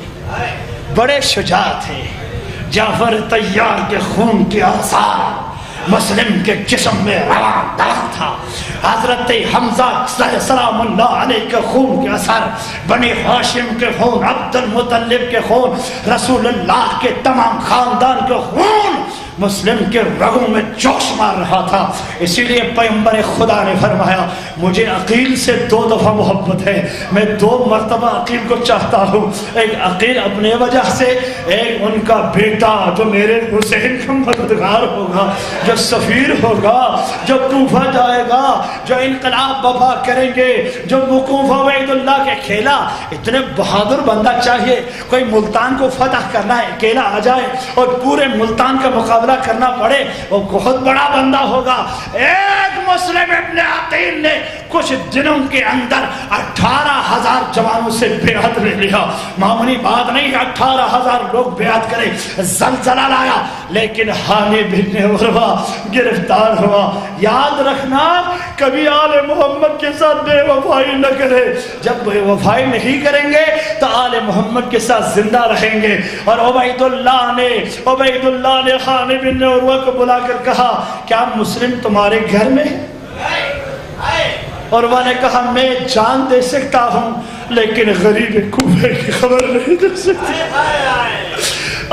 بڑے شجاع تھے۔ جعفر طیار کے خون کے آثار مسلم کے جسم میں رواں دواں تھا، حضرت حمزہ سلام اللہ علیہ کے خون کے اثر، بنی ہاشم کے خون، عبد المطلب کے خون، رسول اللہ کے تمام خاندان کے خون مسلم کے رگوں میں جوش مار رہا تھا. اسی لیے پیغمبر خدا نے فرمایا مجھے عقیل سے 2 دفعہ محبت ہے, میں 2 مرتبہ عقیل کو چاہتا ہوں. ایک عقیل اپنے وجہ سے, ایک ان کا بیٹا جو میرے حسین کا مددگار ہوگا, جو سفیر ہوگا, جو کوفہ جائے گا, جو انقلاب برپا کریں گے, جو وقوف عبید اللہ کے کھیلا. اتنے بہادر بندہ چاہیے, کوئی ملتان کو فتح کرنا ہے اکیلا آ جائے اور پورے ملتان کا مقابلہ کرنا پڑے, وہ بہت بڑا بندہ ہوگا. ایک مسلم ابن عقیل نے کچھ دنوں کے اندر 18,000 جوانوں سے بیعت لے لیا. معمولی بات نہیں, 18,000 لوگ بیعت کرے, زلزلہ لایا, لیکن حانی بن عروہ گرفتار ہوا. یاد رکھنا کبھی آل محمد کے ساتھ بے وفائی نہ کرے. جب بے وفائی نہیں کریں گے تو آل محمد کے ساتھ زندہ رہیں گے. اور عبید اللہ نے حانی بن عروہ کو بلا کر کہا کیا مسلم تمہارے گھر میں ہے؟ عروہ نے کہا میں جان دے سکتا ہوں لیکن غریب کوفہ کی خبر نہیں دے سکتا.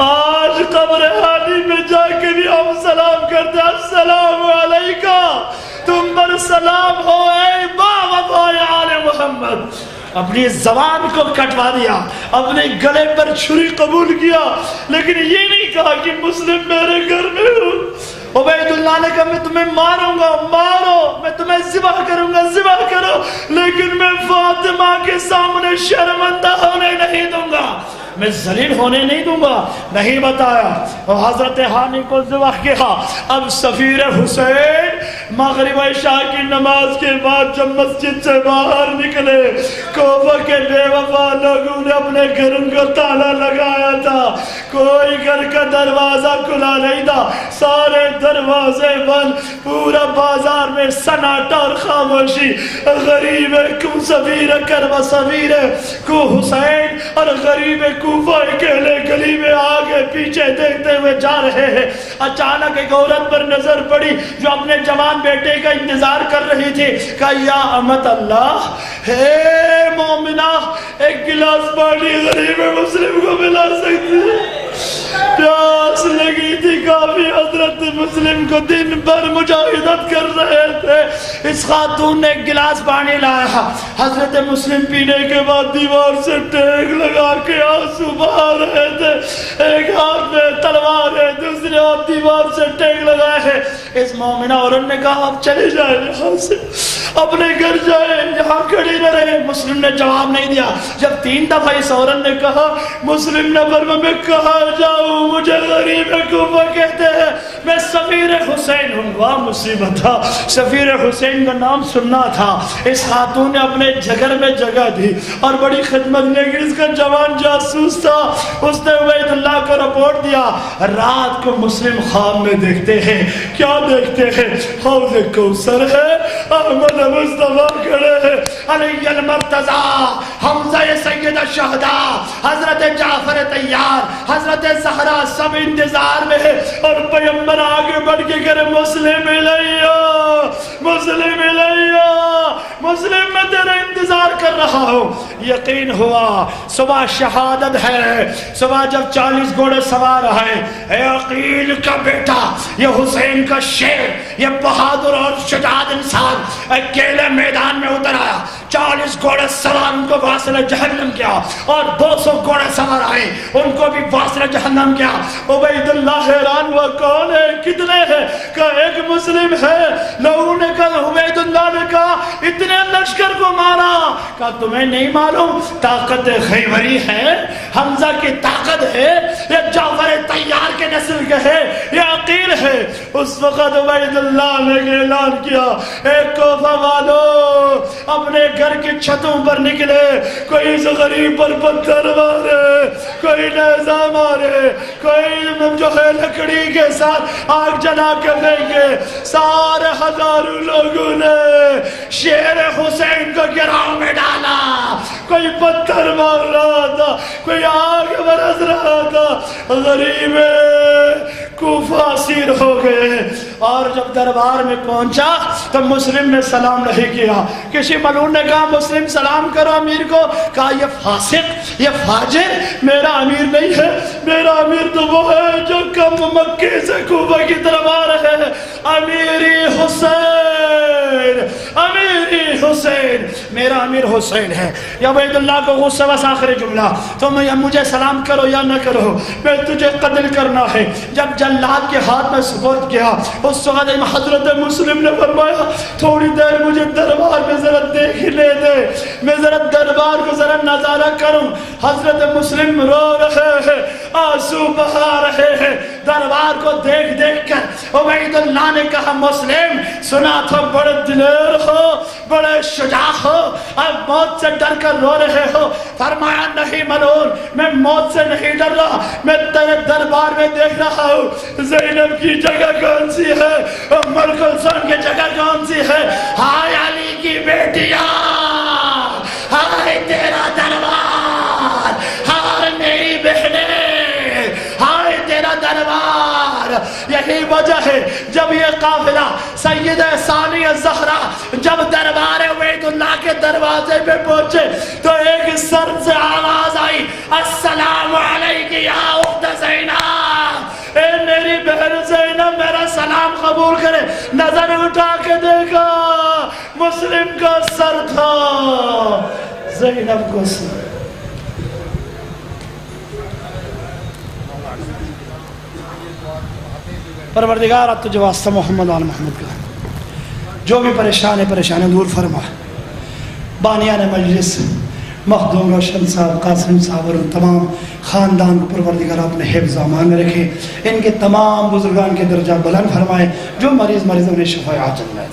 آج قبر حانی میں جا کے بھی ہم سلام کرتے, السلام علیکہ, تم پر سلام ہو اے با وفائے آل محمد. اپنی زبان کو کٹوا دیا, اپنے گلے پر چھری قبول کیا, لیکن یہ نہیں کہا کہ مسلم میرے گھر میں ہو. عبید اللہ نے کہا میں تمہیں ماروں گا, مارو, میں تمہیں ذبح کروں گا, ذبح کرو, لیکن میں فاطمہ کے سامنے شرمندہ ہونے نہیں دوں گا, میں ذلیل ہونے نہیں دوں گا. نہیں بتایا. اور حضرت حانی کو ذبح کیا. اب سفیر حسین مغرب عشاء کی نماز کے بعد جب مسجد سے باہر نکلے, کوفہ کے بے وفا لوگوں نے اپنے گھروں کو تالا لگایا تھا, کوئی گھر کا دروازہ کھلا نہیں تھا, سارے دروازے بند, پورا بازار میں سناٹا اور خاموشی. غریب کو سفیر کربلا, سفیر کو حسین اور غریب کوفہ اکیلے گلی میں آگے پیچھے دیکھتے ہوئے جا رہے ہیں. اچانک ایک عورت پر نظر پڑی جو اپنے جوان بیٹے کا انتظار کر رہی تھی. کہا یا امت اللہ, ہے مومنہ, ایک گلاس پانی غریب مسلم کو ملا سکتی ہے؟ پیاس لگی تھی کافی. حضرت مسلم کو دن بھر مجاہدت کر رہے تھے. اس خاتون نے ایک گلاس پانی لایا. حضرت مسلم پینے کے بعد دیوار سے ٹیک لگا کے آنسو بہا رہے تھے. ایک ہاتھ میں تلوار ہے, دوسرے ہاتھ دیوار سے ٹیک لگائے ہے. اس مومنہ عورت نے کہا آپ چلے جائیں یہاں سے, اپنے گھر جائیں, یہاں کھڑی نہ رہے. مسلم نے جواب نہیں دیا. جب 3 دفعہ اس عورت نے کہا, مسلم نے فرمایا میں کہاں جاؤں, مجھے غریب کوفہ کہتے ہیں, میں سفیر حسین ہوں. واہ مصیبت تھا, سفیر حسین کا نام سننا تھا. اس خاتون نے اپنے جگر میں جگہ دی اور بڑی خدمت, لیکن اس کا جوان جاسوس تھا, اس نے عبید اللہ کو رپورٹ دیا. رات کو مسلم خواب میں دیکھتے ہیں, کیا دیکھتے ہیں؟ حوض کوثر ہے, احمد مصطفیٰ کھڑے ہیں, علی المرتضیٰ, حمزہ سید الشہداء, حضرت جعفر طیار, حضرت زہرا, سب انتظار میں ہے. اور پیغمبر آگے بڑھ کے کرے مسلم الیہ, مسلم الیہ, مسلم میں تیرا انتظار کر رہا ہوں. یقین ہوا صبح شہادت ہے. صبح جب 40 گھوڑے سوار آئے, اے عقیل کا بیٹا, یہ حسین کا شیر, یہ بہادر اور شجاعت انسان اکیلے میدان میں اتر آیا. 40 گھوڑے سوار, ان کو واصل جہنم کیا, اور 200 گھوڑے سوار آئے, ان کو بھی واصل جہنم کیا. عبید اللہ حیران ہوا, کون ہے, کتنے ہیں؟ کہا ایک مسلم ہے. لوگوں نے کہا, عبید اللہ نے کہا اتنے لشکر کو مارا. کہا تمہیں نہیں معلوم طاقت خیبری ہے, حمزہ کی طاقت ہے, یہ جعفر طیار کے نسل کے ہے, یہ عقیل ہے. اس وقت عبید اللہ نے اعلان کیا, اے کوفہ والو, اپنے گھر کی چھتوں پر نکلے, کوئی اس غریب پر پتھر مارے, کوئی نیزہ مارے, کوئی جو ہے لکڑی کے ساتھ آگ جلا کے پھینکے. سارے ہزاروں لوگوں نے شیر حسین کو گراؤں میں ڈالا. کوئی پتھر مار رہا تھا, کوئی آگ برس رہا تھا. غریب کوفہ اسیر ہو گئے۔ اور جب دربار میں پہنچا تو مسلم نے سلام نہیں کیا۔ کسی ملعون نے کہا مسلم سلام کرو امیر کو، کہا یہ فاسق، یہ فاجر میرا امیر نہیں ہے، میرا امیر تو وہ ہے جو کم مکے سے کوفہ کی طرف آ رہے ہیں، امیری حسین، امیری حسین، میرا امیر حسین ہے۔ یا عبید اللہ کو غصہ بس آخری جملہ، تو مجھے سلام کرو یا نہ کرو، میں تجھے قتل کرنا ہے۔ جب جلاد کے ہاتھ میں سپرد کیا، اس وقت حضرت مسلم نے فرمایا تھوڑی دیر مجھے دربار میں ذرا دیکھنے دے، میں ذرا دربار کو ذرا نظارہ کروں۔ حضرت مسلم رو رہے ہیں، آنسو بہا رہے ہیں، دربار کو دیکھ دیکھ کر۔ عبید اللہ نے کہا مسلم سنا تو بڑے دلیر ہو، بڑے شجاع ہو، اب موت سے ڈر کر رو رہے ہو۔ فرمایا نہیں ملعون، میں موت سے نہیں ڈر رہا، میں تیرے دربار میں دیکھ رہا ہوں زینب کی جگہ کون سی ہے، ام کلثوم کی جگہ کون سی ہے۔ ہائے علی کی بیٹیاں، ہائے تیرا دربار، ہائے میری بہنیں، ہائے تیرا دربار۔ یہی وجہ ہے جب یہ قافلہ سیدہ ثانیہ زہرا جب دربار عبید اللہ کے دروازے پہ پہنچے تو ایک سر سے آواز آئی السلام علیک یا اخت زینب، اے میری بہن زینب میرا سلام قبول کرے۔ نظر اٹھا کے دیکھا مسلم کا سر تھا، زینب کو سر۔ پروردگار اب تجھے واسطہ محمد آل محمد کا جو بھی پریشان ہے پریشانی دور فرما۔ بانیان مجلس مخدوم روشن صاحب، قاسم صاحب اور تمام خاندان کو پروردگار اپنے حفظ و امان میں رکھے، ان کے تمام بزرگان کے درجات بلند فرمائے، جو مریض انہیں شفاء عاجل میں